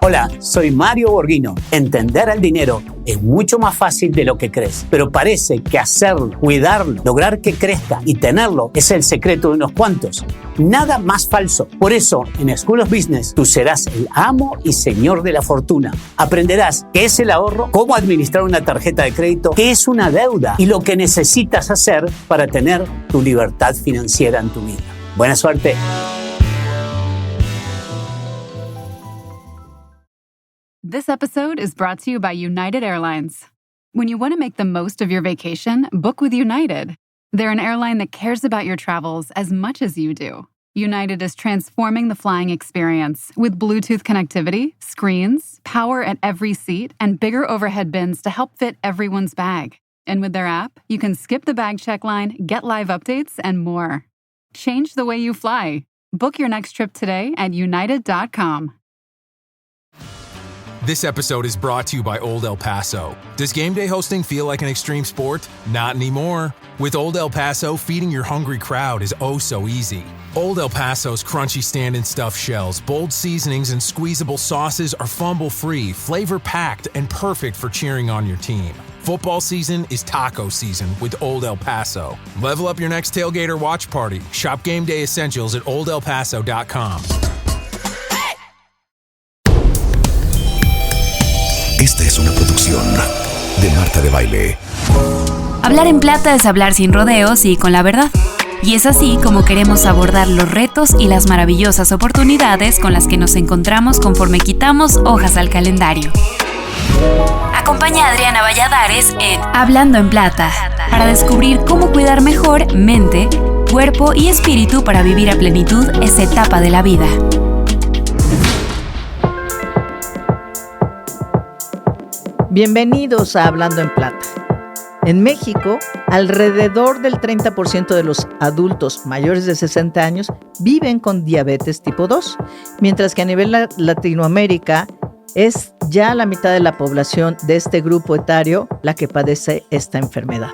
Hola, soy Mario Borghino. Entender el dinero es mucho más fácil de lo que crees, pero parece que hacerlo, cuidarlo, lograr que crezca y tenerlo es el secreto de unos cuantos. Nada más falso. Por eso, en School of Business, tú serás el amo y señor de la fortuna. Aprenderás qué es el ahorro, cómo administrar una tarjeta de crédito, qué es una deuda y lo que necesitas hacer para tener tu libertad financiera en tu vida. Buena suerte. This episode is brought to you by United Airlines. When you want to make the most of your vacation, book with United. They're an airline that cares about your travels as much as you do. United is transforming the flying experience with Bluetooth connectivity, screens, power at every seat, and bigger overhead bins to help fit everyone's bag. And with their app, you can skip the bag check line, get live updates, and more. Change the way you fly. Book your next trip today at united.com. This episode is brought to you by Old El Paso. Does game day hosting feel like an extreme sport? Not anymore. With Old El Paso, feeding your hungry crowd is oh so easy. Old El Paso's crunchy stand and stuffed shells, bold seasonings, and squeezable sauces are fumble-free, flavor-packed, and perfect for cheering on your team. Football season is taco season with Old El Paso. Level up your next tailgate or watch party. Shop game day essentials at oldelpaso.com. Esta es una producción de Marta de Baile. Hablar en plata es hablar sin rodeos y con la verdad. Y es así como queremos abordar los retos y las maravillosas oportunidades con las que nos encontramos conforme quitamos hojas al calendario. Acompaña a Adriana Valladares en Hablando en Plata para descubrir cómo cuidar mejor mente, cuerpo y espíritu para vivir a plenitud esa etapa de la vida. Bienvenidos a Hablando en Plata. En México, alrededor del 30% de los adultos mayores de 60 años viven con diabetes tipo 2, mientras que a nivel Latinoamérica es ya la mitad de la población de este grupo etario la que padece esta enfermedad.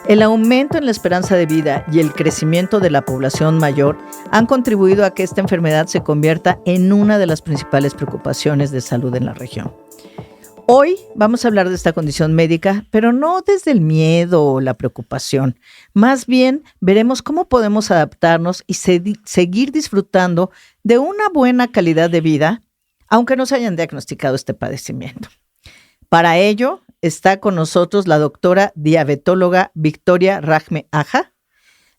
El aumento en la esperanza de vida y el crecimiento de la población mayor han contribuido a que esta enfermedad se convierta en una de las principales preocupaciones de salud en la región. Hoy vamos a hablar de esta condición médica, pero no desde el miedo o la preocupación. Más bien, veremos cómo podemos adaptarnos y seguir disfrutando de una buena calidad de vida, aunque nos hayan diagnosticado este padecimiento. Para ello, está con nosotros la doctora diabetóloga Victoria Rajme Aja.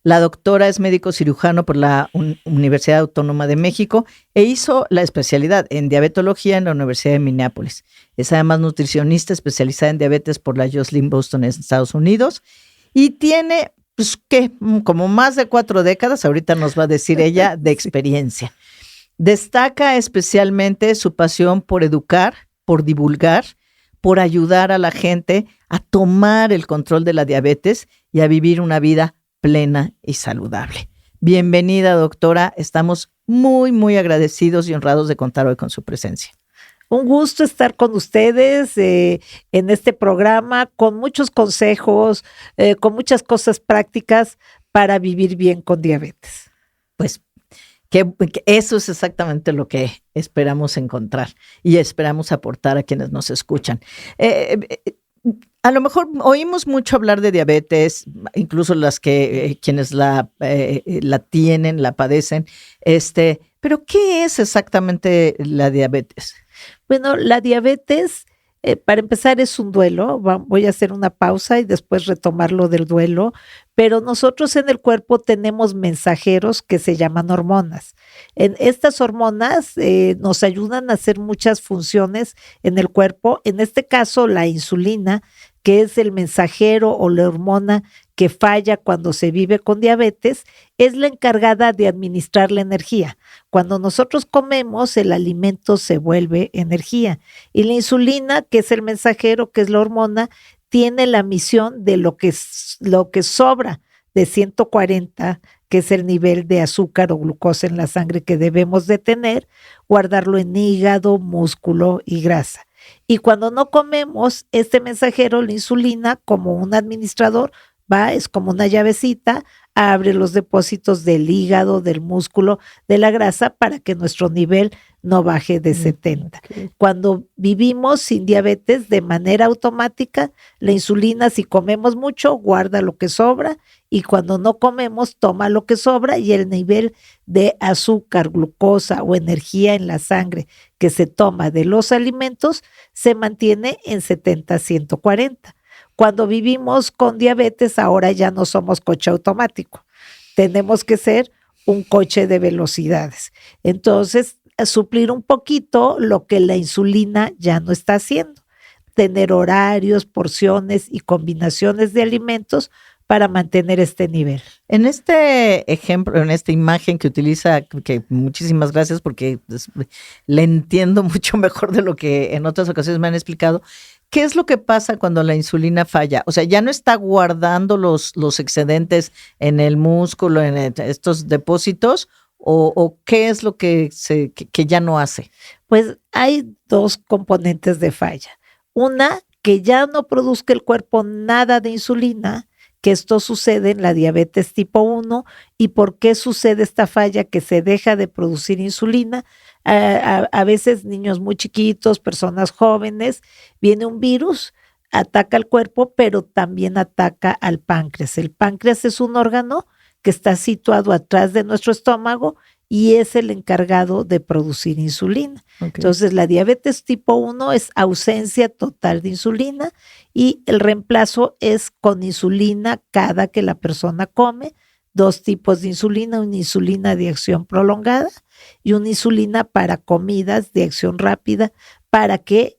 La doctora es médico cirujano por la Universidad Autónoma de México e hizo la especialidad en diabetología en la Universidad de Minneapolis. Es además nutricionista especializada en diabetes por la Joslin Boston en Estados Unidos y tiene, como más de 4 décadas, ahorita nos va a decir ella, de experiencia. Destaca especialmente su pasión por educar, por divulgar, por ayudar a la gente a tomar el control de la diabetes y a vivir una vida plena y saludable. Bienvenida, doctora. Estamos muy, muy agradecidos y honrados de contar hoy con su presencia. Un gusto estar con ustedes en este programa, con muchos consejos, con muchas cosas prácticas para vivir bien con diabetes. Pues que eso es exactamente lo que esperamos encontrar y esperamos aportar a quienes nos escuchan. A lo mejor oímos mucho hablar de diabetes, incluso quienes la tienen, la padecen, pero ¿qué es exactamente la diabetes? Bueno, la diabetes, para empezar, es un duelo. Voy a hacer una pausa y después retomar lo del duelo, pero nosotros en el cuerpo tenemos mensajeros que se llaman hormonas. Estas hormonas nos ayudan a hacer muchas funciones en el cuerpo, en este caso la insulina, que es el mensajero o la hormona que falla cuando se vive con diabetes, es la encargada de administrar la energía. Cuando nosotros comemos, el alimento se vuelve energía. Y la insulina, que es el mensajero, que es la hormona, tiene la misión de lo que sobra de 140, que es el nivel de azúcar o glucosa en la sangre que debemos de tener, guardarlo en hígado, músculo y grasa. Y cuando no comemos, este mensajero, la insulina, como un administrador, es como una llavecita, abre los depósitos del hígado, del músculo, de la grasa para que nuestro nivel no baje de 70. Okay. Cuando vivimos sin diabetes, de manera automática, la insulina, si comemos mucho, guarda lo que sobra, y cuando no comemos, toma lo que sobra, y el nivel de azúcar, glucosa o energía en la sangre que se toma de los alimentos se mantiene en 70-140. Cuando vivimos con diabetes, ahora ya no somos coche automático. Tenemos que ser un coche de velocidades. Entonces, suplir un poquito lo que la insulina ya no está haciendo. Tener horarios, porciones y combinaciones de alimentos para mantener este nivel. En este ejemplo, en esta imagen que utiliza, que muchísimas gracias porque le entiendo mucho mejor de lo que en otras ocasiones me han explicado. ¿Qué es lo que pasa cuando la insulina falla? O sea, ya no está guardando los excedentes en el músculo, en estos depósitos, o qué es lo que ya no hace. Pues hay dos componentes de falla. Una, que ya no produzca el cuerpo nada de insulina, que esto sucede en la diabetes tipo 1. ¿Y por qué sucede esta falla que se deja de producir insulina? A veces niños muy chiquitos, personas jóvenes, viene un virus, ataca al cuerpo, pero también ataca al páncreas. El páncreas es un órgano que está situado atrás de nuestro estómago y es el encargado de producir insulina. Okay. Entonces, la diabetes tipo 1 es ausencia total de insulina y el reemplazo es con insulina cada que la persona come. Dos tipos de insulina, una insulina de acción prolongada y una insulina para comidas de acción rápida, para que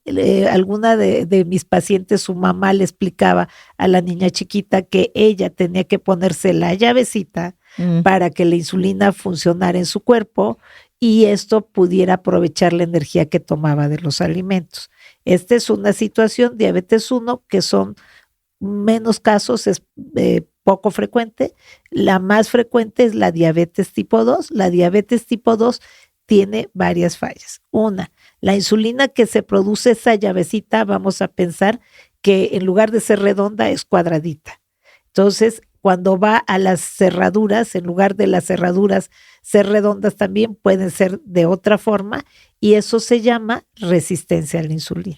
alguna de mis pacientes, su mamá le explicaba a la niña chiquita que ella tenía que ponerse la llavecita para que la insulina funcionara en su cuerpo y esto pudiera aprovechar la energía que tomaba de los alimentos. Esta es una situación, diabetes 1, que son menos casos, es poco frecuente. La más frecuente es la diabetes tipo 2. La diabetes tipo 2 tiene varias fallas. Una, la insulina que se produce, esa llavecita, vamos a pensar que en lugar de ser redonda es cuadradita. Entonces, cuando va a las cerraduras, en lugar de las cerraduras ser redondas, también pueden ser de otra forma y eso se llama resistencia a la insulina.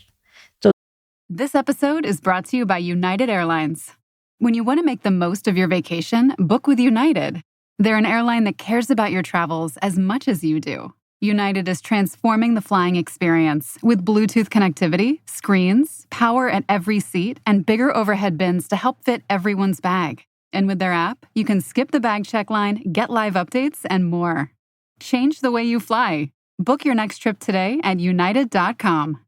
This episode is brought to you by United Airlines. When you want to make the most of your vacation, book with United. They're an airline that cares about your travels as much as you do. United is transforming the flying experience with Bluetooth connectivity, screens, power at every seat, and bigger overhead bins to help fit everyone's bag. And with their app, you can skip the bag check line, get live updates, and more. Change the way you fly. Book your next trip today at united.com.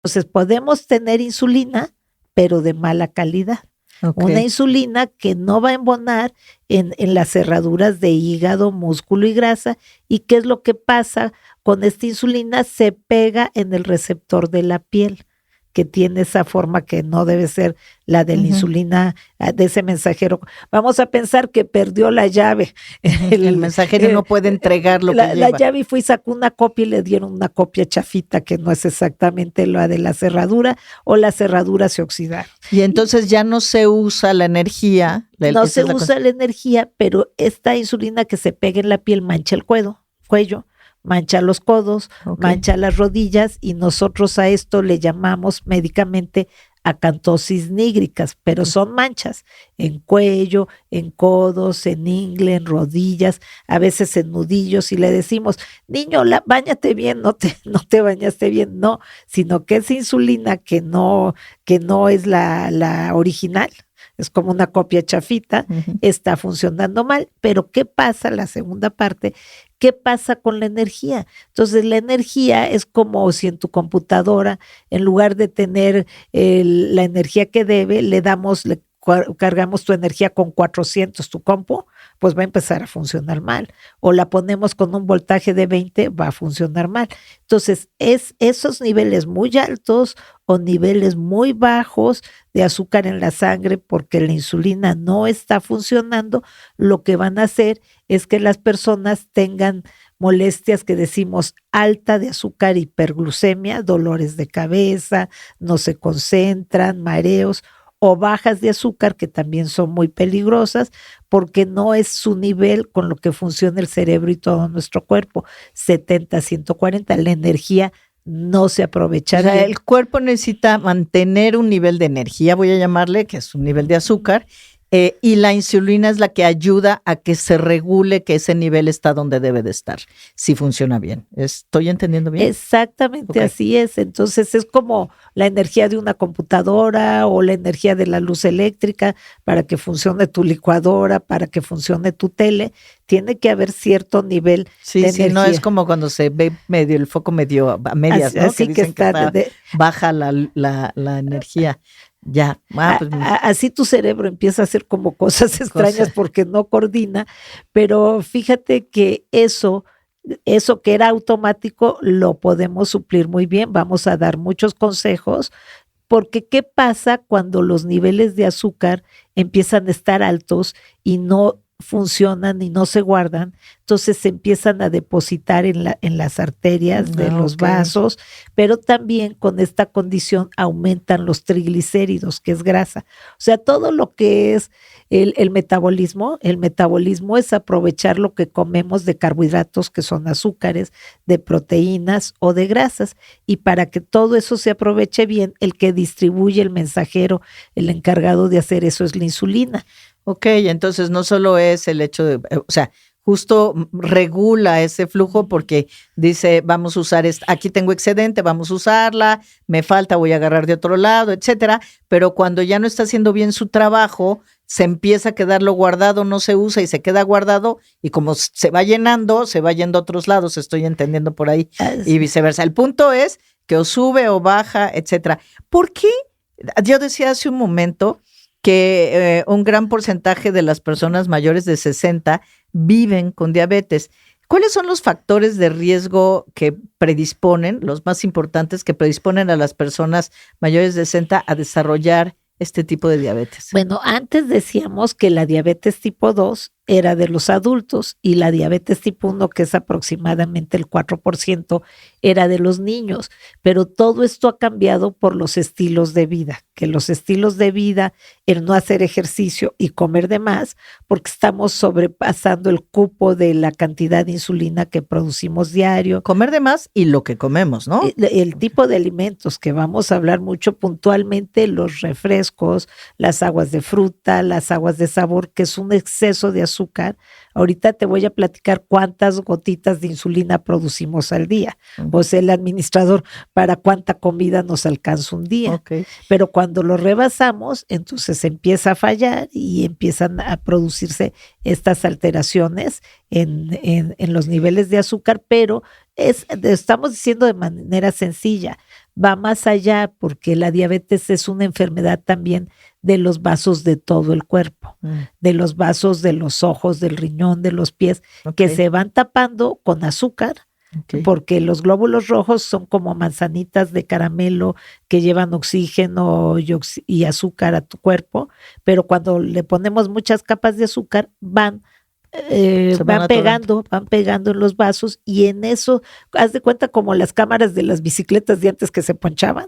Entonces podemos tener insulina, pero de mala calidad. Okay. Una insulina que no va a embonar en las cerraduras de hígado, músculo y grasa. ¿Y qué es lo que pasa con esta insulina? Se pega en el receptor de la piel, que tiene esa forma que no debe ser la de la insulina, de ese mensajero. Vamos a pensar que perdió la llave. El mensajero no puede entregar lo que lleva. La llave, y fue y sacó una copia y le dieron una copia chafita que no es exactamente la de la cerradura, o la cerradura se oxidaron. Y entonces ya no se usa la energía. No se usa la energía, pero esta insulina que se pega en la piel mancha el cuello, mancha los codos, mancha las rodillas, y nosotros a esto le llamamos médicamente acantosis nígricas, pero son manchas en cuello, en codos, en ingle, en rodillas, a veces en nudillos, y le decimos, niño, báñate bien, no te bañaste bien, no, sino que esa insulina que no es la original, es como una copia chafita, está funcionando mal. Pero ¿qué pasa? La segunda parte, ¿qué pasa con la energía? Entonces, la energía es como si en tu computadora, en lugar de tener la energía que debe, le cargamos tu energía con 400, tu compu, pues va a empezar a funcionar mal. O la ponemos con un voltaje de 20, va a funcionar mal. Entonces, es esos niveles muy altos o niveles muy bajos de azúcar en la sangre, porque la insulina no está funcionando, lo que van a hacer es que las personas tengan molestias que decimos alta de azúcar, hiperglucemia, dolores de cabeza, no se concentran, mareos, o bajas de azúcar, que también son muy peligrosas, porque no es su nivel con lo que funciona el cerebro y todo nuestro cuerpo. 70, 140, la energía no se aprovecha. O sea, bien. el cuerpo necesita mantener un nivel de energía, voy a llamarle, que es un nivel de azúcar, y la insulina es la que ayuda a que se regule que ese nivel está donde debe de estar, si funciona bien. ¿Estoy entendiendo bien? Exactamente, Ok. así es. Entonces es como la energía de una computadora o la energía de la luz eléctrica para que funcione tu licuadora, para que funcione tu tele. Tiene que haber cierto nivel de Sí, energía. no es como cuando se ve medio el foco medio a medias, ¿no? Así que dicen que está está baja la energía. Ya, pues así tu cerebro empieza a hacer como cosas extrañas porque no coordina, pero fíjate que eso que era automático lo podemos suplir muy bien. Vamos a dar muchos consejos, porque ¿qué pasa cuando los niveles de azúcar empiezan a estar altos y no funcionan y no se guardan? Entonces se empiezan a depositar en las arterias de los vasos, pero también con esta condición aumentan los triglicéridos, que es grasa. O sea, todo lo que es el metabolismo es aprovechar lo que comemos de carbohidratos, que son azúcares, de proteínas o de grasas, y para que todo eso se aproveche bien, el que distribuye, el mensajero, el encargado de hacer eso es la insulina. Ok, entonces no solo es el hecho de, o sea, justo regula ese flujo porque dice, vamos a usar aquí tengo excedente, vamos a usarla, me falta, voy a agarrar de otro lado, etcétera, pero cuando ya no está haciendo bien su trabajo, se empieza a quedarlo guardado, no se usa y se queda guardado, y como se va llenando, se va yendo a otros lados, estoy entendiendo por ahí, y viceversa. El punto es que o sube o baja, etcétera. ¿Por qué? Yo decía hace un momento que un gran porcentaje de las personas mayores de 60 viven con diabetes. ¿Cuáles son los factores de riesgo que predisponen, los más importantes, que predisponen a las personas mayores de 60 a desarrollar este tipo de diabetes? Bueno, antes decíamos que la diabetes tipo 2 era de los adultos y la diabetes tipo 1, que es aproximadamente el 4%, era de los niños, pero todo esto ha cambiado por los estilos de vida, que los estilos de vida, el no hacer ejercicio y comer de más, porque estamos sobrepasando el cupo de la cantidad de insulina que producimos diario. Comer de más y lo que comemos, ¿no? El tipo de alimentos que vamos a hablar mucho puntualmente, los refrescos, las aguas de fruta, las aguas de sabor, que es un exceso de azúcar. Ahorita te voy a platicar cuántas gotitas de insulina producimos al día. O sea, el administrador, para cuánta comida nos alcanza un día. Okay. Pero cuando lo rebasamos, entonces empieza a fallar y empiezan a producirse estas alteraciones en los niveles de azúcar, pero estamos diciendo de manera sencilla, va más allá, porque la diabetes es una enfermedad también de los vasos de todo el cuerpo, de los vasos de los ojos, del riñón, de los pies, que se van tapando con azúcar, porque los glóbulos rojos son como manzanitas de caramelo que llevan oxígeno y azúcar a tu cuerpo, pero cuando le ponemos muchas capas de azúcar, van pegando en los vasos, y en eso, haz de cuenta como las cámaras de las bicicletas de antes que se ponchaban,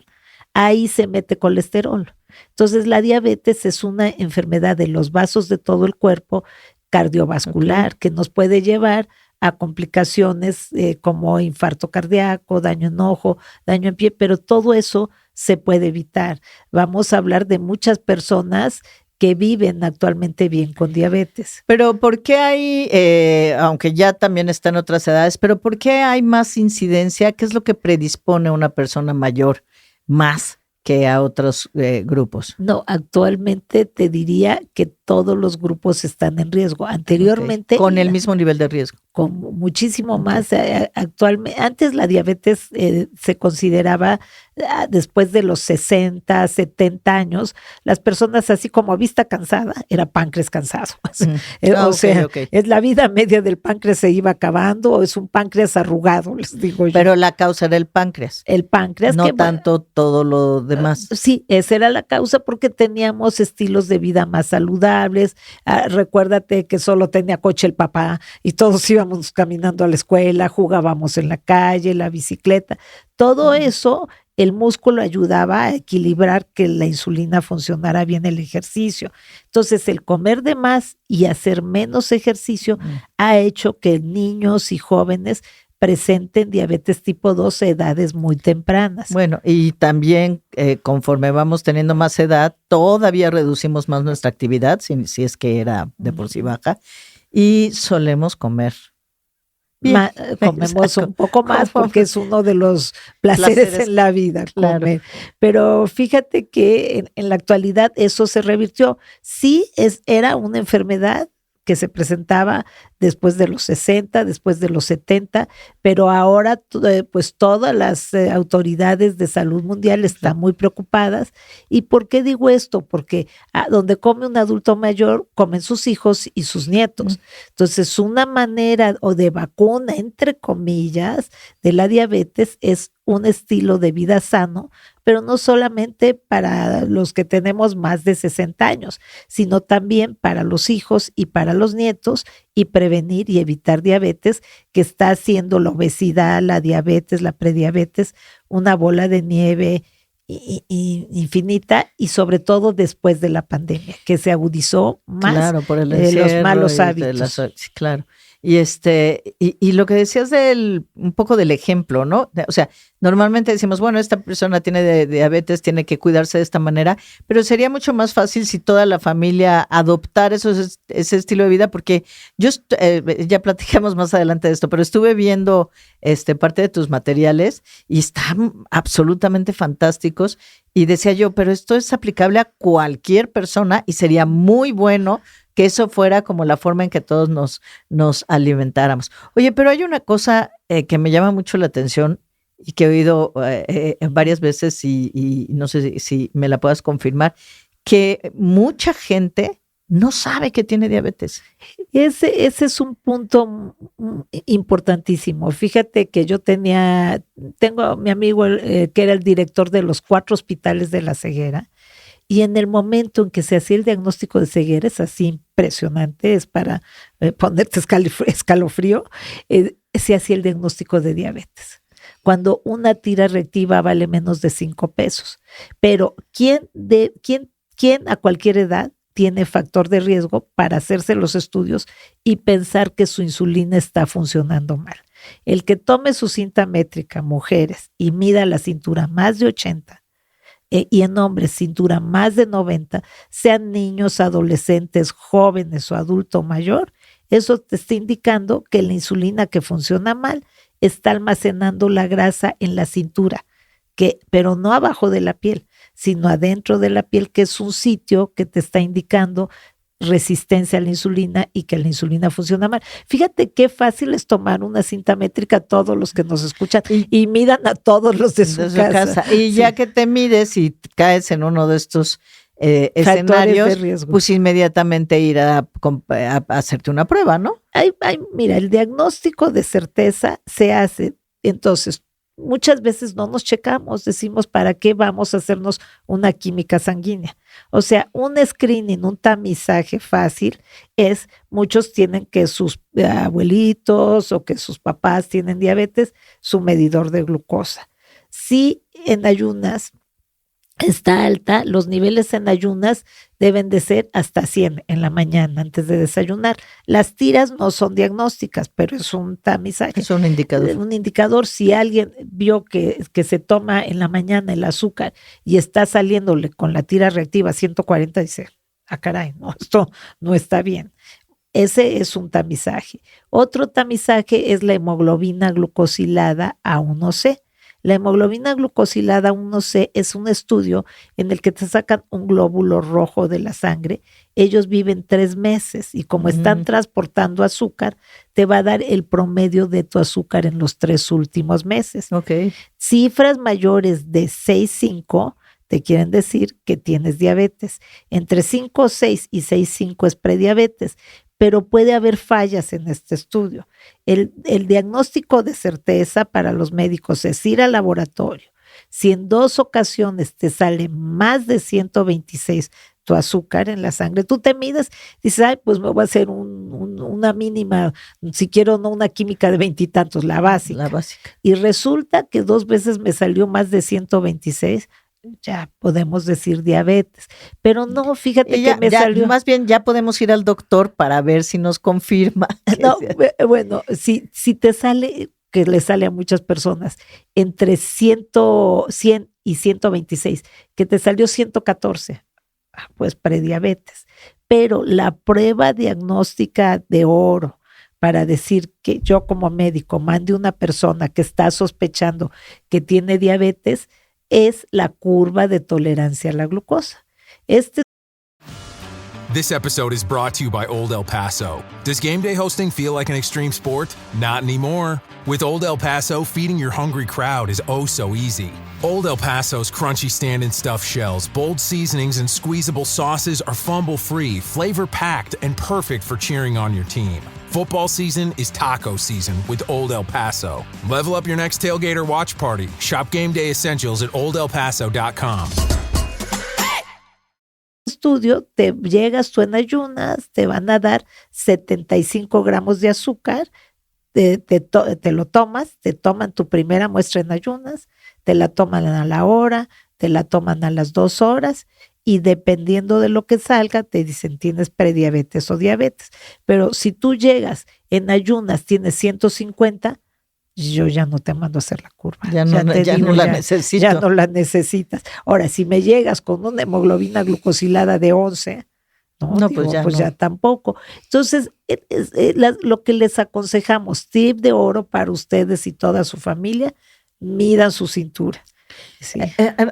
ahí se mete colesterol. Entonces la diabetes es una enfermedad de los vasos de todo el cuerpo, cardiovascular, que nos puede llevar a complicaciones como infarto cardíaco, daño en ojo, daño en pie, pero todo eso se puede evitar. Vamos a hablar de muchas personas que viven actualmente bien con diabetes. Pero ¿por qué hay, aunque ya también está en otras edades, pero por qué hay más incidencia? ¿Qué es lo que predispone a una persona mayor más que a otros grupos? No, actualmente te diría que todos los grupos están en riesgo. Anteriormente... Con el mismo nivel de riesgo. Con muchísimo más. Actualmente, antes la diabetes se consideraba después de los 60, 70 años, las personas así como a vista cansada, era páncreas cansado. Es la vida media del páncreas se iba acabando, o es un páncreas arrugado, les digo yo. Pero la causa era el páncreas. El páncreas. No tanto todo lo demás. Sí, esa era la causa, porque teníamos estilos de vida más saludables. Recuérdate que solo tenía coche el papá y todos íbamos caminando a la escuela, jugábamos en la calle, la bicicleta. Todo eso el músculo ayudaba a equilibrar que la insulina funcionara bien el ejercicio. Entonces, el comer de más y hacer menos ejercicio ha hecho que niños y jóvenes presenten diabetes tipo 2 a edades muy tempranas. Bueno, y también conforme vamos teniendo más edad, todavía reducimos más nuestra actividad, si es que era de por sí baja, y solemos comer. Comemos Exacto. un poco más porque es uno de los placeres en la vida, claro. comer. Pero fíjate que en la actualidad eso se revirtió. Sí, era una enfermedad que se presentaba después de los 60, después de los 70, pero ahora pues todas las autoridades de salud mundial están muy preocupadas. ¿Y por qué digo esto? Porque donde come un adulto mayor, comen sus hijos y sus nietos. Entonces, una manera o de vacuna, entre comillas, de la diabetes es un estilo de vida sano, pero no solamente para los que tenemos más de 60 años, sino también para los hijos y para los nietos, y prevenir y evitar diabetes, que está haciendo la obesidad, la diabetes, la prediabetes, una bola de nieve infinita, y sobre todo después de la pandemia, que se agudizó más, claro, por el los malos hábitos. Claro. Y lo que decías un poco del ejemplo, ¿no? O sea, normalmente decimos, bueno, esta persona tiene diabetes, tiene que cuidarse de esta manera, pero sería mucho más fácil si toda la familia adoptara ese estilo de vida, porque yo, ya platicamos más adelante de esto, pero estuve viendo parte de tus materiales y están absolutamente fantásticos, y decía yo, pero esto es aplicable a cualquier persona y sería muy bueno que eso fuera como la forma en que todos nos alimentáramos. Oye, pero hay una cosa que me llama mucho la atención y que he oído varias veces y no sé si me la puedas confirmar, que mucha gente no sabe que tiene diabetes. Ese es un punto importantísimo. Fíjate que tengo a mi amigo que era el director de los 4 hospitales de la ceguera, y en el momento en que se hacía el diagnóstico de ceguera, es así impresionante, es para ponerte escalofrío, se hacía el diagnóstico de diabetes, cuando una tira reactiva vale menos de 5 pesos. Pero ¿quién a cualquier edad tiene factor de riesgo para hacerse los estudios y pensar que su insulina está funcionando mal? El que tome su cinta métrica, mujeres, y mida la cintura más de 80, y en hombres cintura más de 90, sean niños, adolescentes, jóvenes o adulto mayor, eso te está indicando que la insulina que funciona mal está almacenando la grasa en la cintura, pero no abajo de la piel, sino adentro de la piel, que es un sitio que te está indicando resistencia a la insulina y que la insulina funciona mal. Fíjate qué fácil es tomar una cinta métrica a todos los que nos escuchan y midan a todos los de su casa. Y ya que te mides y caes en uno de estos escenarios, pues inmediatamente ir a hacerte una prueba, ¿no? Mira, el diagnóstico de certeza se hace, entonces muchas veces no nos checamos, decimos, ¿para qué vamos a hacernos una química sanguínea? O sea, un screening, un tamizaje fácil muchos tienen que sus abuelitos o que sus papás tienen diabetes, su medidor de glucosa. Si en ayunas está alta, los niveles en ayunas deben de ser hasta 100 en la mañana antes de desayunar. Las tiras no son diagnósticas, pero es un tamizaje. Es un indicador. Un indicador, si alguien vio que se toma en la mañana el azúcar y está saliéndole con la tira reactiva 140, dice, caray, no, esto no está bien. Ese es un tamizaje. Otro tamizaje es la hemoglobina glucosilada A1C. La hemoglobina glucosilada 1C es un estudio en el que te sacan un glóbulo rojo de la sangre. Ellos viven 3 meses y como están transportando azúcar, te va a dar el promedio de tu azúcar en los 3 últimos meses. Okay. Cifras mayores de 6,5 te quieren decir que tienes diabetes. Entre 5,6 y 6,5 es prediabetes, pero puede haber fallas en este estudio. El diagnóstico de certeza para los médicos es ir al laboratorio. Si en 2 ocasiones te sale más de 126 tu azúcar en la sangre. Tú te mides, dices, ay, pues me voy a hacer una mínima, si quiero no una química de 20 y tantos, la básica. La básica. Y resulta que 2 veces me salió más de 126, ya podemos decir diabetes. Pero no, fíjate que me salió. Más bien ya podemos ir al doctor para ver si nos confirma. No, bueno, si te sale, que le sale a muchas personas, entre 100 y 126, que te salió 114, pues prediabetes. Pero la prueba diagnóstica de oro para decir que yo como médico mande una persona que está sospechando que tiene diabetes es la curva de tolerancia a la glucosa. This episode is brought to you by Old El Paso. Does game day hosting feel like an extreme sport? Not anymore. With Old El Paso, feeding your hungry crowd is oh so easy. Old El Paso's crunchy stand-and stuffed shells, bold seasonings, and squeezable sauces are fumble-free, flavor-packed, and perfect for cheering on your team. Football season is taco season with Old El Paso. Level up your next tailgate or watch party. Shop game day essentials at oldelpaso.com. Estudio, te llegas tú en ayunas, te van a dar 75 gramos de azúcar, te lo tomas, te toman tu primera muestra en ayunas, te la toman a la hora, te la toman a las 2 horas y dependiendo de lo que salga te dicen tienes prediabetes o diabetes. Pero si tú llegas en ayunas, tienes 150, yo ya no te mando a hacer la curva. Ya no la necesito. Ya no la necesitas. Ahora, si me llegas con una hemoglobina glucosilada de 11, pues ya tampoco. Entonces, lo que les aconsejamos, tip de oro para ustedes y toda su familia, midan su cintura. Sí.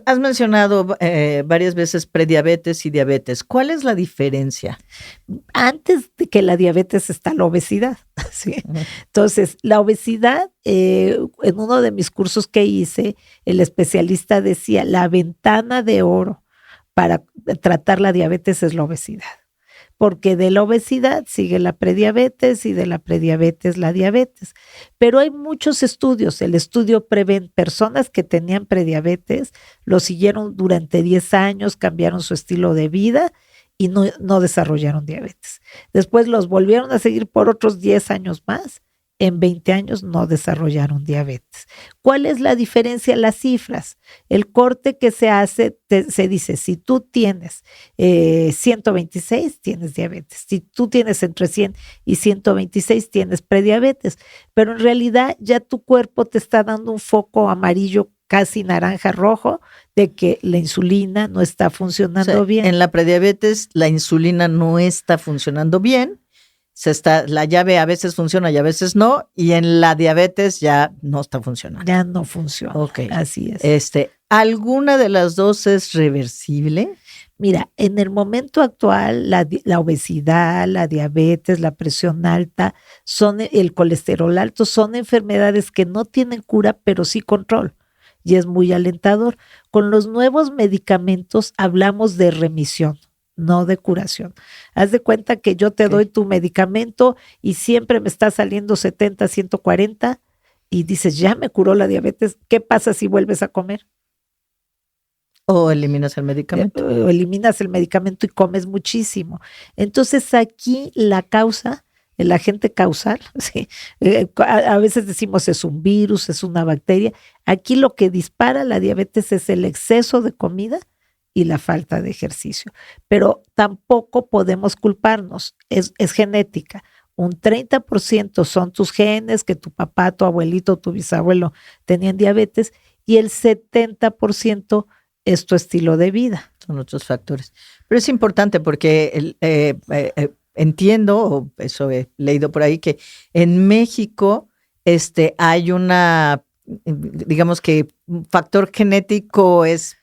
Has mencionado varias veces prediabetes y diabetes. ¿Cuál es la diferencia? Antes de que la diabetes está la obesidad. ¿Sí? Entonces, la obesidad, en uno de mis cursos que hice, el especialista decía, la ventana de oro para tratar la diabetes es la obesidad. Porque de la obesidad sigue la prediabetes y de la prediabetes la diabetes. Pero hay muchos estudios. El estudio Prevent, personas que tenían prediabetes, lo siguieron durante 10 años, cambiaron su estilo de vida y no desarrollaron diabetes. Después los volvieron a seguir por otros 10 años más. En 20 años no desarrollaron diabetes. ¿Cuál es la diferencia? Las cifras. El corte que se hace, se dice, si tú tienes 126, tienes diabetes. Si tú tienes entre 100 y 126, tienes prediabetes. Pero en realidad ya tu cuerpo te está dando un foco amarillo, casi naranja rojo, de que la insulina no está funcionando bien. En la prediabetes la insulina no está funcionando bien. La llave a veces funciona y a veces no, y en la diabetes ya no está funcionando. Ya no funciona. Okay. Así es. ¿Alguna de las dos es reversible? Mira, en el momento actual, la obesidad, la diabetes, la presión alta, el colesterol alto, son enfermedades que no tienen cura, pero sí control. Y es muy alentador. Con los nuevos medicamentos hablamos de remisión, no de curación. Haz de cuenta que yo te doy tu medicamento y siempre me está saliendo 70, 140 y dices, ya me curó la diabetes. ¿Qué pasa si vuelves a comer? O eliminas el medicamento. O eliminas el medicamento y comes muchísimo. Entonces aquí la causa, el agente causal, ¿sí? A veces decimos es un virus, es una bacteria. Aquí lo que dispara la diabetes es el exceso de comida y la falta de ejercicio. Pero tampoco podemos culparnos, es genética. Un 30% son tus genes, que tu papá, tu abuelito, tu bisabuelo tenían diabetes, y el 70% es tu estilo de vida. Son otros factores. Pero es importante porque entiendo, o eso he leído por ahí, que en México hay digamos que un factor genético es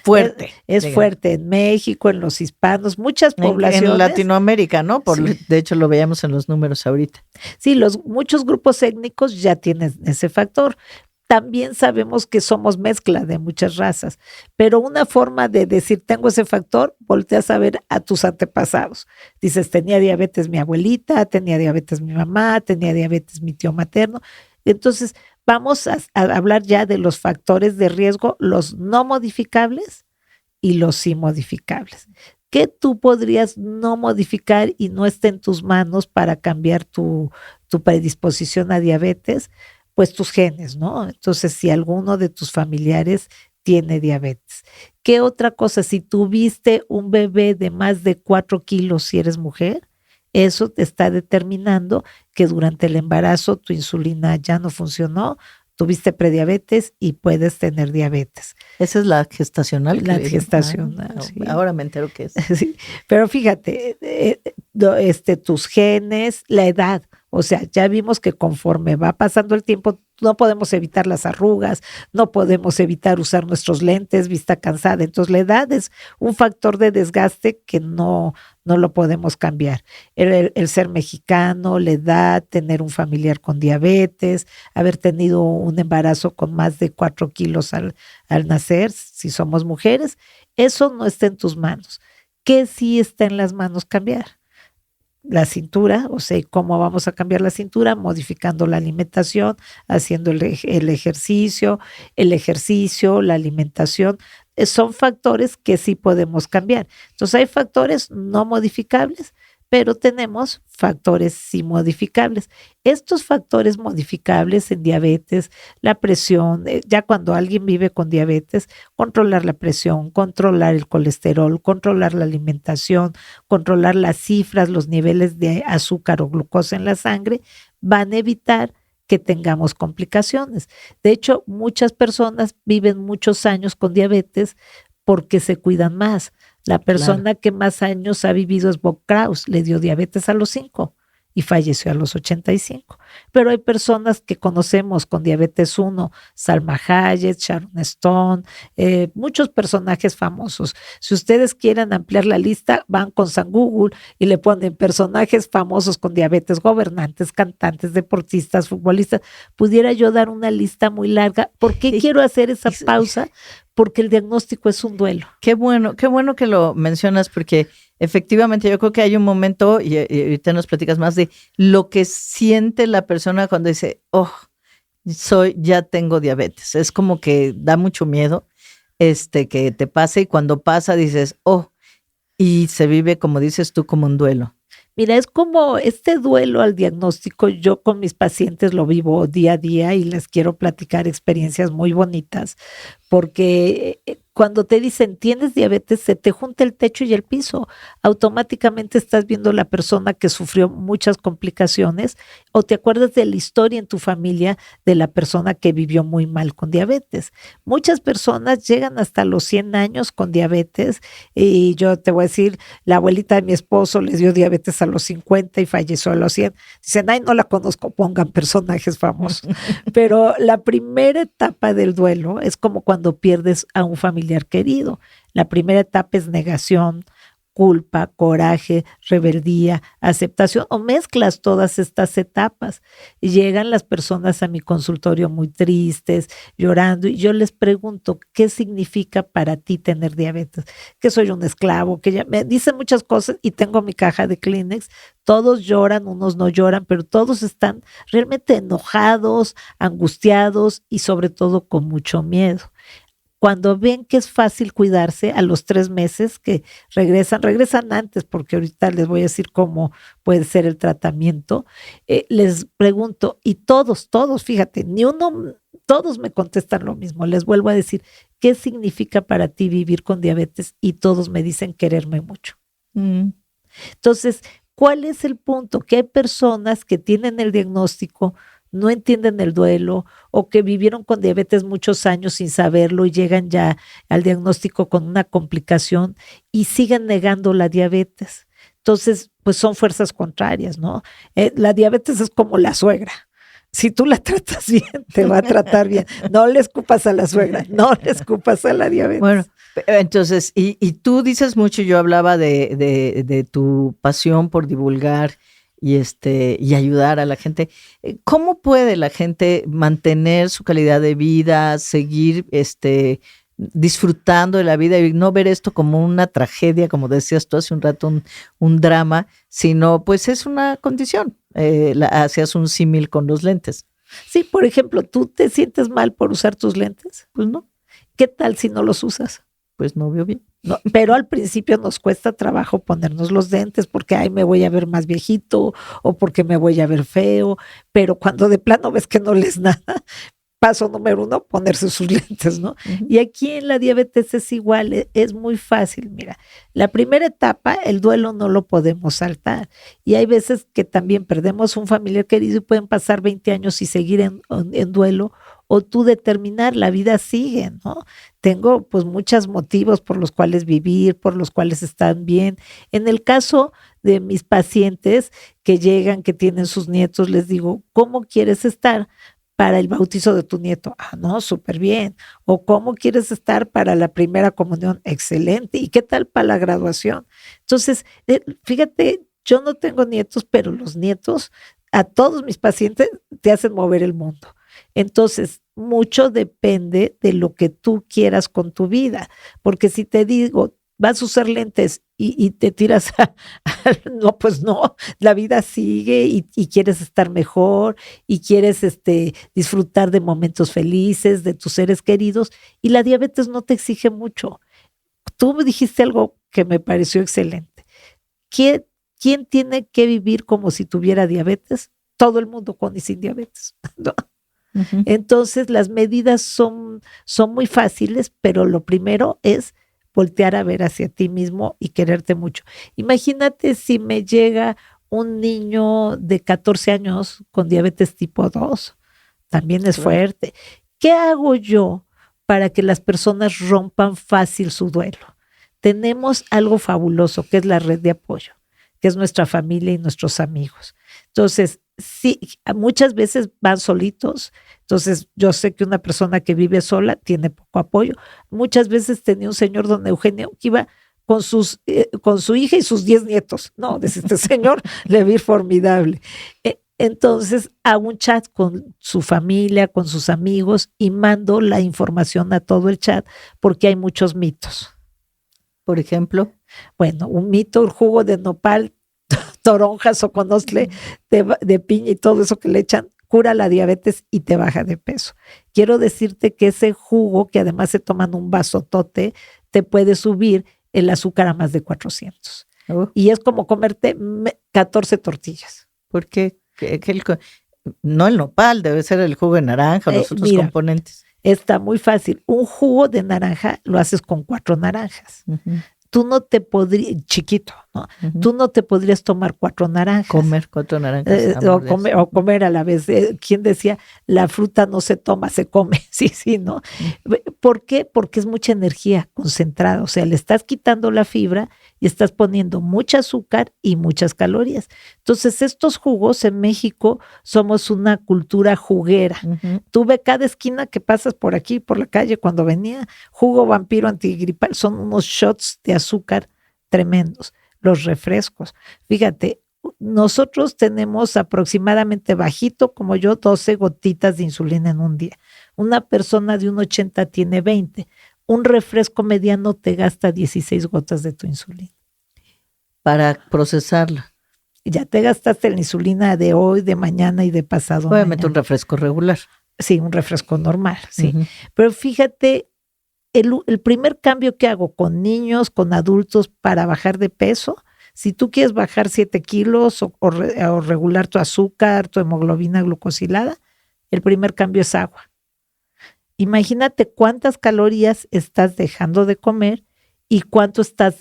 fuerte. Es fuerte en México, en los hispanos, muchas poblaciones. En Latinoamérica, ¿no? Sí. De hecho, lo veíamos en los números ahorita. Sí, muchos grupos étnicos ya tienen ese factor. También sabemos que somos mezcla de muchas razas, pero una forma de decir tengo ese factor, volteas a ver a tus antepasados. Dices, tenía diabetes mi abuelita, tenía diabetes mi mamá, tenía diabetes mi tío materno. Entonces, vamos a hablar ya de los factores de riesgo, los no modificables y los sí modificables. ¿Qué tú podrías no modificar y no esté en tus manos para cambiar tu predisposición a diabetes? Pues tus genes, ¿no? Entonces, si alguno de tus familiares tiene diabetes. ¿Qué otra cosa? Si tuviste un bebé de más de 4 kilos, si eres mujer, eso te está determinando que durante el embarazo tu insulina ya no funcionó, tuviste prediabetes y puedes tener diabetes. Esa es la gestacional. La gestacional, no, sí. Ahora me entero qué es. Sí, pero fíjate, tus genes, la edad, o sea, ya vimos que conforme va pasando el tiempo, no podemos evitar las arrugas, no podemos evitar usar nuestros lentes, vista cansada. Entonces, la edad es un factor de desgaste que no lo podemos cambiar. El ser mexicano, la edad, tener un familiar con diabetes, haber tenido un embarazo con más de 4 kilos al nacer, si somos mujeres, eso no está en tus manos. ¿Qué sí está en las manos cambiar? La cintura, o sea, ¿cómo vamos a cambiar la cintura? Modificando la alimentación, haciendo el ejercicio, la alimentación. Son factores que sí podemos cambiar. Entonces hay factores no modificables, pero tenemos factores sí modificables. Estos factores modificables en diabetes, la presión, ya cuando alguien vive con diabetes, controlar la presión, controlar el colesterol, controlar la alimentación, controlar las cifras, los niveles de azúcar o glucosa en la sangre, van a evitar que tengamos complicaciones. De hecho, muchas personas viven muchos años con diabetes porque se cuidan más. La persona que más años ha vivido es Bob Kraus, le dio diabetes a los 5 y falleció a los 85. Pero hay personas que conocemos con diabetes 1, Salma Hayek, Sharon Stone, muchos personajes famosos. Si ustedes quieren ampliar la lista, van con San Google y le ponen personajes famosos con diabetes, gobernantes, cantantes, deportistas, futbolistas. Pudiera yo dar una lista muy larga. ¿Por qué quiero hacer esa pausa? Porque el diagnóstico es un duelo. Qué bueno que lo mencionas, porque efectivamente yo creo que hay un momento, y ahorita nos platicas más de lo que siente la persona cuando dice, ya tengo diabetes. Es como que da mucho miedo que te pase, y cuando pasa dices, y se vive, como dices tú, como un duelo. Mira, es como este duelo al diagnóstico. Yo con mis pacientes lo vivo día a día y les quiero platicar experiencias muy bonitas, porque cuando te dicen tienes diabetes, se te junta el techo y el piso. Automáticamente estás viendo la persona que sufrió muchas complicaciones, o te acuerdas de la historia en tu familia de la persona que vivió muy mal con diabetes. Muchas personas llegan hasta los 100 años con diabetes, y yo te voy a decir, la abuelita de mi esposo les dio diabetes a los 50 y falleció a los 100. Dicen, ay, no la conozco, pongan personajes famosos. Pero la primera etapa del duelo es como cuando pierdes a un familiar querido. La primera etapa es negación, culpa, coraje, rebeldía, aceptación, o mezclas todas estas etapas. Y llegan las personas a mi consultorio muy tristes, llorando, y yo les pregunto, ¿qué significa para ti tener diabetes? Que soy un esclavo, que ya me dicen muchas cosas, y tengo mi caja de Kleenex. Todos lloran, unos no lloran, pero todos están realmente enojados, angustiados y sobre todo con mucho miedo. Cuando ven que es fácil cuidarse, a los 3 meses que regresan antes, porque ahorita les voy a decir cómo puede ser el tratamiento, les pregunto, y todos, fíjate, todos me contestan lo mismo. Les vuelvo a decir, ¿qué significa para ti vivir con diabetes? Y todos me dicen quererme mucho. Entonces, ¿cuál es el punto? Que hay personas que tienen el diagnóstico, no entienden el duelo, o que vivieron con diabetes muchos años sin saberlo y llegan ya al diagnóstico con una complicación y siguen negando la diabetes. Entonces, pues son fuerzas contrarias, ¿no? La diabetes es como la suegra. Si tú la tratas bien, te va a tratar bien. No le escupas a la suegra, no le escupas a la diabetes. Bueno, entonces, y tú dices mucho, yo hablaba de tu pasión por divulgar y ayudar a la gente. ¿Cómo puede la gente mantener su calidad de vida, seguir disfrutando de la vida y no ver esto como una tragedia, como decías tú hace un rato, un drama, sino pues es una condición? Hacías un símil con los lentes. Sí, por ejemplo, ¿tú te sientes mal por usar tus lentes? Pues no. ¿Qué tal si no los usas? Pues no veo bien. ¿no? Pero al principio nos cuesta trabajo ponernos los lentes porque ay, me voy a ver más viejito o porque me voy a ver feo, pero cuando de plano ves que no lees nada, paso número 1, ponerse sus lentes, ¿no? Ujú. Y aquí en la diabetes es igual, es muy fácil. Mira, la primera etapa, el duelo no lo podemos saltar. Y hay veces que también perdemos un familiar querido y pueden pasar 20 años y seguir en duelo, o tú determinar, la vida sigue, ¿no? Tengo pues muchos motivos por los cuales vivir, por los cuales están bien. En el caso de mis pacientes que llegan, que tienen sus nietos, les digo, ¿cómo quieres estar para el bautizo de tu nieto? Ah, no, súper bien. ¿O cómo quieres estar para la primera comunión? Excelente. ¿Y qué tal para la graduación? Entonces, fíjate, yo no tengo nietos, pero los nietos, a todos mis pacientes, te hacen mover el mundo. Entonces, mucho depende de lo que tú quieras con tu vida, porque si te digo, vas a usar lentes y te tiras no, pues no, la vida sigue y quieres estar mejor y quieres disfrutar de momentos felices, de tus seres queridos, y la diabetes no te exige mucho. Tú me dijiste algo que me pareció excelente. ¿Quién tiene que vivir como si tuviera diabetes? Todo el mundo con y sin diabetes, ¿no? Ujú. Entonces las medidas son muy fáciles, pero lo primero es voltear a ver hacia ti mismo y quererte mucho. Imagínate si me llega un niño de 14 años con diabetes tipo 2, también es Claro. fuerte. ¿Qué hago yo para que las personas rompan fácil su duelo? Tenemos algo fabuloso que es la red de apoyo, que es nuestra familia y nuestros amigos. Entonces, sí, muchas veces van solitos. Entonces, yo sé que una persona que vive sola tiene poco apoyo. Muchas veces tenía un señor, don Eugenio, que iba con su hija y sus 10 nietos. No, dice, este señor le vi formidable. Entonces, hago un chat con su familia, con sus amigos y mando la información a todo el chat porque hay muchos mitos. Por ejemplo, Bueno, un mito, el jugo de nopal, toronjas o conosle de piña y todo eso que le echan, cura la diabetes y te baja de peso. Quiero decirte que ese jugo, que además se toman un vasotote, te puede subir el azúcar a más de 400. Y es como comerte 14 tortillas. ¿por qué? No el nopal, debe ser el jugo de naranja o los otros Mira, componentes. Está muy fácil. Un jugo de naranja lo haces con 4 naranjas. Ujú, Tú no te podrías, chiquito, ¿no? ujú. Tú no te podrías tomar 4 naranjas. Comer 4 naranjas. O comer a la vez. ¿Quién decía? La fruta no se toma, se come. Sí, ¿no? ¿Por qué? Porque es mucha energía concentrada. O sea, le estás quitando la fibra y estás poniendo mucha azúcar y muchas calorías. Entonces, estos jugos en México somos una cultura juguera. Ujú. Tuve cada esquina que pasas por aquí, por la calle, cuando venía, jugo vampiro antigripal, son unos shots de azúcar tremendos. Los refrescos. Fíjate, nosotros tenemos aproximadamente bajito, como yo, 12 gotitas de insulina en un día. Una persona de 1,80 tiene 20. Un refresco mediano te gasta 16 gotas de tu insulina. Para procesarla. Ya te gastaste la insulina de hoy, de mañana y de pasado Obviamente un mañana. refresco regular. Sí, un refresco normal, sí. Ujú. Pero fíjate, el primer cambio que hago con niños, con adultos para bajar de peso, si tú quieres bajar 7 kilos o regular tu azúcar, tu hemoglobina glucosilada, el primer cambio es agua. Imagínate cuántas calorías estás dejando de comer y cuánto estás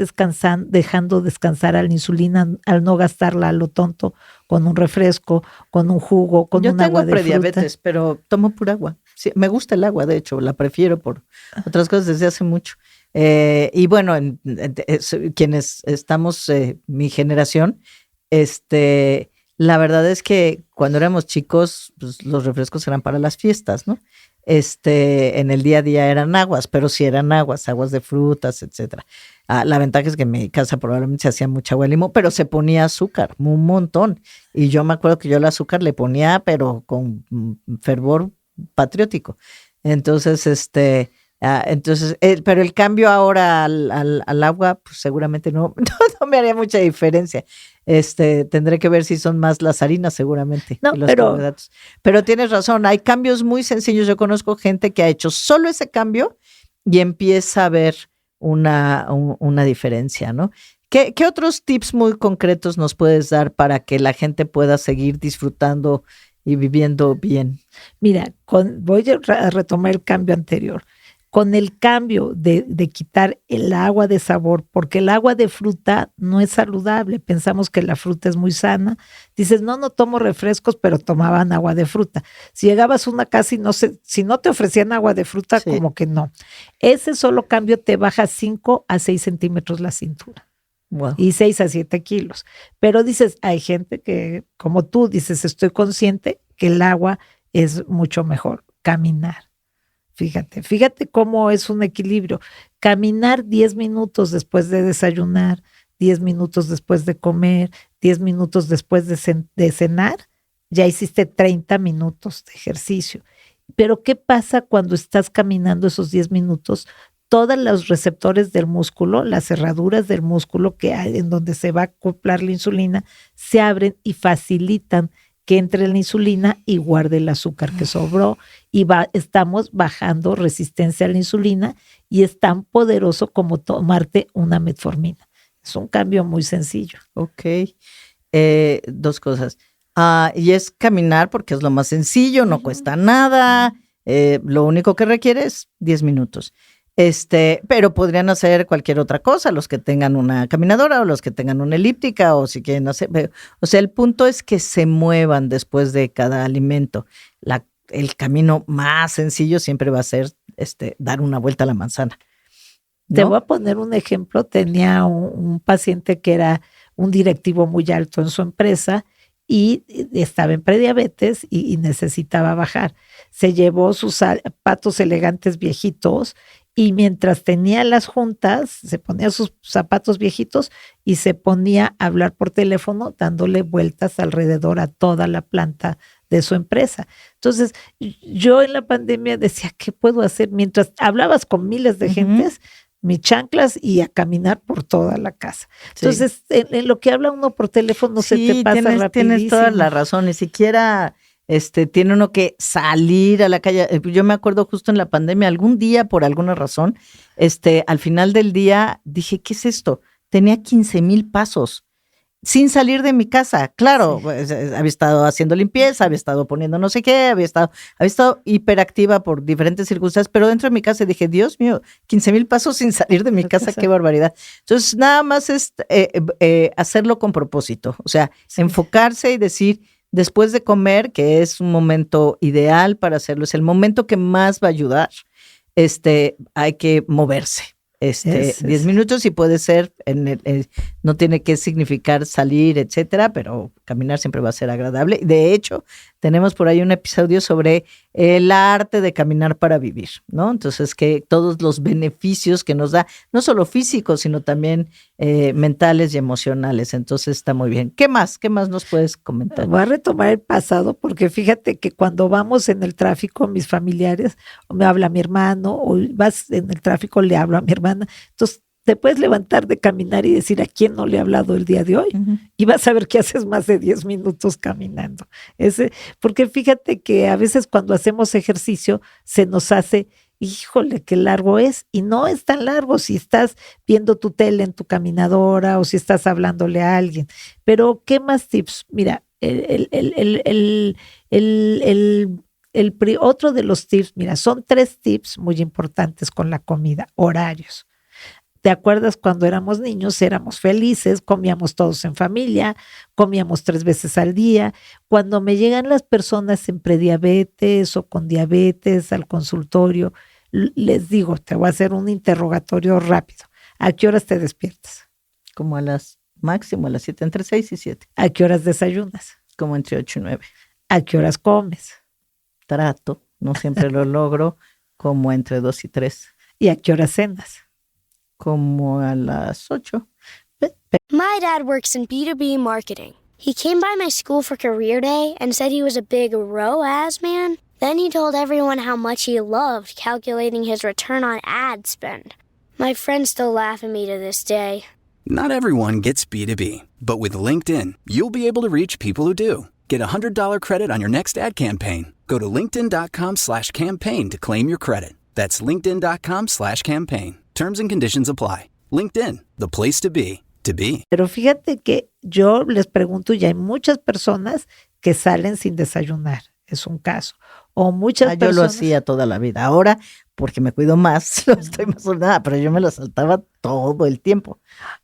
dejando descansar a la insulina al no gastarla a lo tonto con un refresco, con un jugo, con Yo un tengo agua de prediabetes, fruta. pero tomo pura agua. Sí, me gusta el agua, de hecho, la prefiero por otras cosas desde hace mucho. Y bueno, quienes estamos, mi generación, la verdad es que cuando éramos chicos, pues, los refrescos eran para las fiestas, ¿no? En el día a día eran aguas, pero sí eran aguas de frutas, etcétera. La ventaja es que en mi casa probablemente se hacía mucha agua de limón, pero se ponía azúcar, un montón. Y yo me acuerdo que yo el azúcar le ponía, pero con fervor patriótico. Entonces, pero el cambio ahora al agua, pues seguramente no me haría mucha diferencia. Tendré que ver si son más las harinas, seguramente. No, y los pero- carbohidratos. Pero tienes razón, hay cambios muy sencillos. Yo conozco gente que ha hecho solo ese cambio y empieza a ver una diferencia, ¿no? ¿Qué otros tips muy concretos nos puedes dar para que la gente pueda seguir disfrutando y viviendo bien? Mira, voy a retomar el cambio anterior. Con el cambio de quitar el agua de sabor, porque el agua de fruta no es saludable, pensamos que la fruta es muy sana. Dices, no tomo refrescos, pero tomaban agua de fruta. Si llegabas a una casa y si no te ofrecían agua de fruta, sí, como que no. Ese solo cambio te baja 5 a 6 centímetros la cintura. Wow. Y 6 a 7 kilos. Pero dices, hay gente que, como tú dices, estoy consciente que el agua es mucho mejor. Caminar. Fíjate cómo es un equilibrio. Caminar 10 minutos después de desayunar, 10 minutos después de comer, 10 minutos después de cenar, ya hiciste 30 minutos de ejercicio. Pero ¿qué pasa cuando estás caminando esos 10 minutos? Todos los receptores del músculo, las cerraduras del músculo que hay en donde se va a acoplar la insulina, se abren y facilitan que entre la insulina y guarde el azúcar que sobró, y estamos bajando resistencia a la insulina, y es tan poderoso como tomarte una metformina. Es un cambio muy sencillo. Ok. 2 cosas. Y es caminar porque es lo más sencillo, no cuesta nada, lo único que requiere es 10 minutos. Pero podrían hacer cualquier otra cosa, los que tengan una caminadora o los que tengan una elíptica o si quieren hacer, o sea, el punto es que se muevan después de cada alimento. El camino más sencillo siempre va a ser dar una vuelta a la manzana, ¿no? Te voy a poner un ejemplo. Tenía un paciente que era un directivo muy alto en su empresa y estaba en prediabetes y necesitaba bajar. Se llevó sus zapatos elegantes viejitos y mientras tenía las juntas, se ponía sus zapatos viejitos y se ponía a hablar por teléfono dándole vueltas alrededor a toda la planta de su empresa. Entonces, yo en la pandemia decía, ¿qué puedo hacer? Mientras hablabas con miles de gentes, mis chanclas y a caminar por toda la casa. Entonces, sí, en lo que habla uno por teléfono se te pasa rapidísimo. Tienes toda la razón, ni siquiera tiene uno que salir a la calle. Yo me acuerdo justo en la pandemia, algún día, por alguna razón, al final del día dije, ¿qué es esto? Tenía 15,000 pasos sin salir de mi casa. Claro, sí, pues, había estado haciendo limpieza, había estado poniendo no sé qué, había estado hiperactiva por diferentes circunstancias, pero dentro de mi casa dije, Dios mío, 15,000 pasos sin salir de mi casa, qué barbaridad. Entonces, nada más es hacerlo con propósito, o sea, sí, enfocarse y decir, después de comer, que es un momento ideal para hacerlo, es el momento que más va a ayudar, hay que moverse. 10 minutos y puede ser, no tiene que significar salir, etcétera, pero caminar siempre va a ser agradable. De hecho, tenemos por ahí un episodio sobre el arte de caminar para vivir, ¿no? Entonces, que todos los beneficios que nos da, no solo físicos, sino también mentales y emocionales. Entonces, está muy bien. ¿Qué más nos puedes comentar? Voy a retomar el pasado, porque fíjate que cuando vamos en el tráfico, mis familiares, o me habla mi hermano, o vas en el tráfico, le hablo a mi hermana. Entonces, te puedes levantar de caminar y decir, ¿a quién no le he hablado el día de hoy? Y vas a ver que haces más de 10 minutos caminando. Porque fíjate que a veces cuando hacemos ejercicio se nos hace, híjole, qué largo es. Y no es tan largo si estás viendo tu tele en tu caminadora o si estás hablándole a alguien. Pero, ¿qué más tips? Mira, otro de los tips, mira, son 3 tips muy importantes con la comida: horarios. ¿Te acuerdas cuando éramos niños? Éramos felices, comíamos todos en familia, comíamos 3 veces al día. Cuando me llegan las personas en prediabetes o con diabetes al consultorio, les digo, te voy a hacer un interrogatorio rápido. ¿A qué horas te despiertas? Como máximo a las 7, entre 6 y 7. ¿A qué horas desayunas? Como entre 8 y 9. ¿A qué horas comes? Trato, no siempre lo logro, como entre 2 y 3. ¿Y a qué horas cenas? Como a las 8. My dad works in B2B marketing. He came by my school for career day and said he was a big ROAS man. Then he told everyone how much he loved calculating his return on ad spend. My friends still laugh at me to this day. Not everyone gets B2B, but with LinkedIn, you'll be able to reach people who do. Get a $100 credit on your next ad campaign. Go to linkedin.com/campaign to claim your credit. That's linkedin.com/campaign. Terms and conditions apply. LinkedIn, the place to be, to be. Pero fíjate que yo les pregunto, y hay muchas personas que salen sin desayunar, es un caso. O muchas Yo personas... lo hacía toda la vida. Ahora, porque me cuido más, no estoy más ordenada, pero yo me lo saltaba todo el tiempo.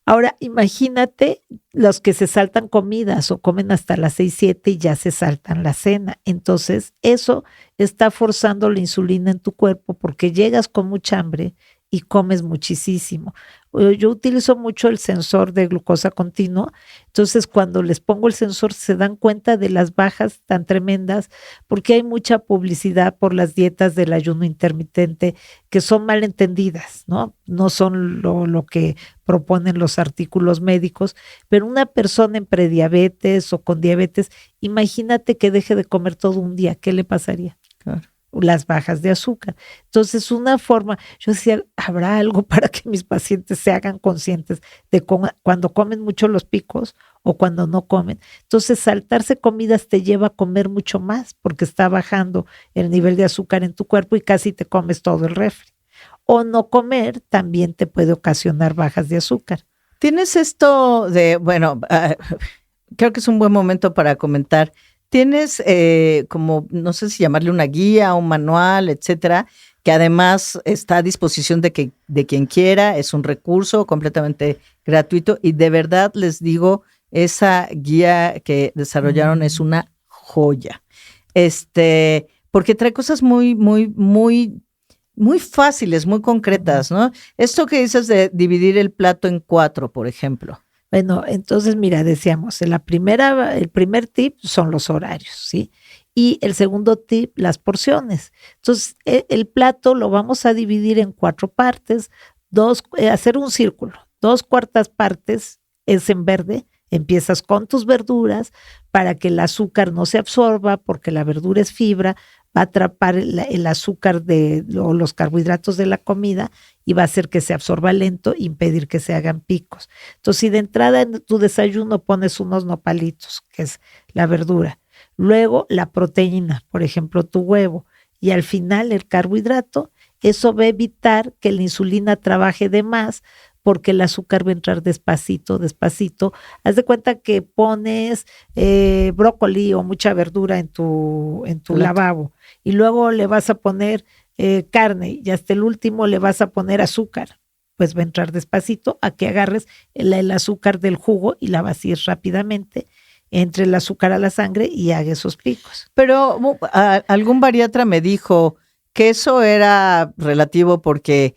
Ahora, imagínate los que se saltan comidas o comen hasta las 6, 7 y ya se saltan la cena. Entonces, eso está forzando la insulina en tu cuerpo porque llegas con mucha hambre y comes muchísimo. Yo utilizo mucho el sensor de glucosa continuo, entonces cuando les pongo el sensor se dan cuenta de las bajas tan tremendas porque hay mucha publicidad por las dietas del ayuno intermitente que son mal entendidas, ¿no? No son lo que proponen los artículos médicos, pero una persona en prediabetes o con diabetes, imagínate que deje de comer todo un día, ¿qué le pasaría? Claro. Las bajas de azúcar. Entonces, una forma, yo decía, ¿habrá algo para que mis pacientes se hagan conscientes de cuando comen mucho los picos o cuando no comen? Entonces, saltarse comidas te lleva a comer mucho más porque está bajando el nivel de azúcar en tu cuerpo y casi te comes todo el refri. O no comer también te puede ocasionar bajas de azúcar. Tienes esto de, bueno, creo que es un buen momento para comentar. Tienes como, no sé si llamarle una guía, un manual, etcétera, que además está a disposición de quien quiera, es un recurso completamente gratuito y de verdad les digo, esa guía que desarrollaron es una joya. Porque trae cosas muy, muy, muy, muy fáciles, muy concretas, ¿no? Esto que dices de dividir el plato en 4, por ejemplo. Bueno, entonces mira, decíamos, el primer tip son los horarios, ¿sí? Y el segundo tip, las porciones. Entonces, el plato lo vamos a dividir en 4 partes, hacer un círculo, 2/4 partes es en verde, empiezas con tus verduras para que el azúcar no se absorba, porque la verdura es fibra, va a atrapar el azúcar o los carbohidratos de la comida y va a hacer que se absorba lento e impedir que se hagan picos. Entonces, si de entrada en tu desayuno pones unos nopalitos, que es la verdura, luego la proteína, por ejemplo, tu huevo, y al final el carbohidrato, eso va a evitar que la insulina trabaje de más porque el azúcar va a entrar despacito, despacito. Haz de cuenta que pones brócoli o mucha verdura en tu lavabo y luego le vas a poner carne y hasta el último le vas a poner azúcar. Pues va a entrar despacito a que agarres el azúcar del jugo y la vacíes rápidamente, entre el azúcar a la sangre y haga esos picos. Pero algún bariatra me dijo que eso era relativo porque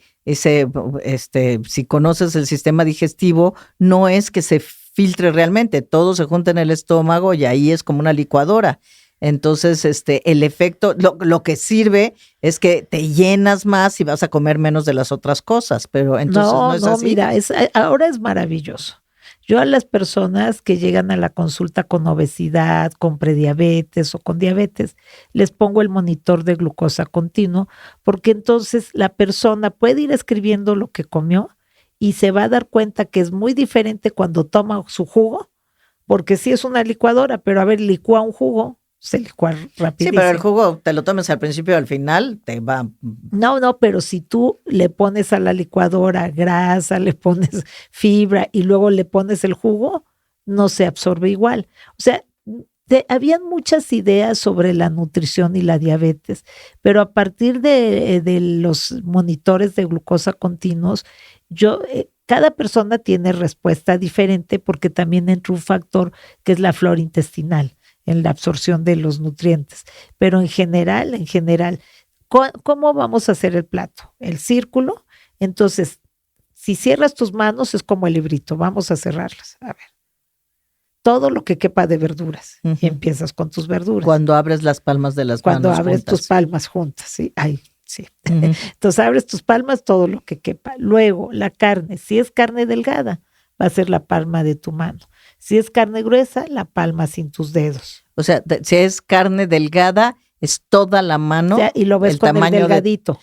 si conoces el sistema digestivo, no es que se filtre realmente, todo se junta en el estómago y ahí es como una licuadora. Entonces, el efecto, lo que sirve es que te llenas más y vas a comer menos de las otras cosas, pero entonces no es así. Mira, ahora es maravilloso. Yo a las personas que llegan a la consulta con obesidad, con prediabetes o con diabetes, les pongo el monitor de glucosa continuo, porque entonces la persona puede ir escribiendo lo que comió y se va a dar cuenta que es muy diferente cuando toma su jugo, porque sí es una licuadora, pero a ver, licúa un jugo, se licúa rapidísimo. Sí, pero el jugo te lo tomes al principio o al final, te va. No, pero si tú le pones a la licuadora grasa, le pones fibra y luego le pones el jugo, no se absorbe igual. O sea, habían muchas ideas sobre la nutrición y la diabetes, pero a partir de los monitores de glucosa continuos, cada persona tiene respuesta diferente porque también entra un factor que es la flora intestinal en la absorción de los nutrientes. Pero en general, ¿cómo vamos a hacer el plato? El círculo. Entonces, si cierras tus manos es como el librito, vamos a cerrarlas. A ver. Todo lo que quepa de verduras. Uh-huh. Y empiezas con tus verduras. Cuando abres las palmas de las manos. Cuando abres tus palmas juntas, ¿sí? Ay, sí. Uh-huh. Entonces abres tus palmas, todo lo que quepa. Luego, la carne. Si es carne delgada, va a ser la palma de tu mano. Si es carne gruesa, la palma sin tus dedos. O sea, si es carne delgada, es toda la mano. O sea, y lo ves el con el delgadito.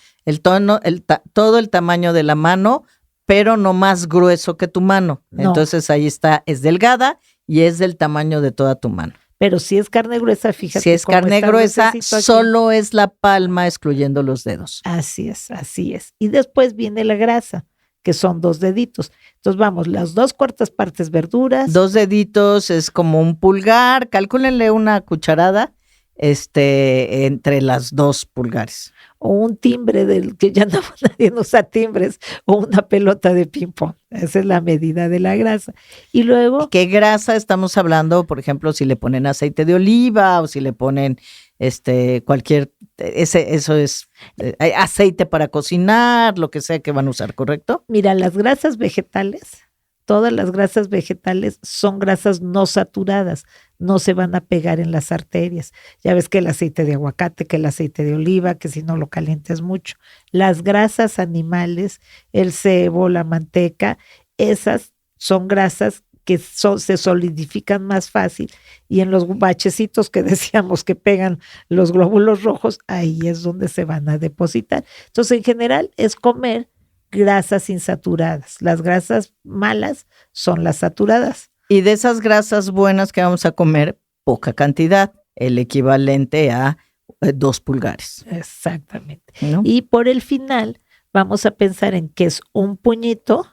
Todo el tamaño de la mano, pero no más grueso que tu mano. No. Entonces ahí está, es delgada y es del tamaño de toda tu mano. Pero si es carne gruesa, fíjate. Si es carne gruesa, solo es la palma excluyendo los dedos. Así es. Y después viene la grasa. que son 2 deditos. Entonces vamos, las 2/4 partes verduras. 2 deditos es como un pulgar, calcúlenle una cucharada entre las 2 pulgares. O un timbre del que ya nadie usa timbres, o una pelota de ping-pong. Esa es la medida de la grasa. Y luego... ¿Qué grasa estamos hablando? Por ejemplo, si le ponen aceite de oliva o si le ponen cualquier... Eso es aceite para cocinar, lo que sea que van a usar, ¿correcto? Mira, las grasas vegetales, todas las grasas vegetales son grasas no saturadas, no se van a pegar en las arterias. Ya ves que el aceite de aguacate, que el aceite de oliva, que si no lo calientes mucho. Las grasas animales, el cebo, la manteca, esas son grasas que se solidifican más fácil, y en los bachecitos que decíamos que pegan los glóbulos rojos, ahí es donde se van a depositar. Entonces, en general, es comer grasas insaturadas. Las grasas malas son las saturadas. Y de esas grasas buenas que vamos a comer, poca cantidad, el equivalente a 2 pulgares. Exactamente. ¿No? Y por el final, vamos a pensar en que es un puñito,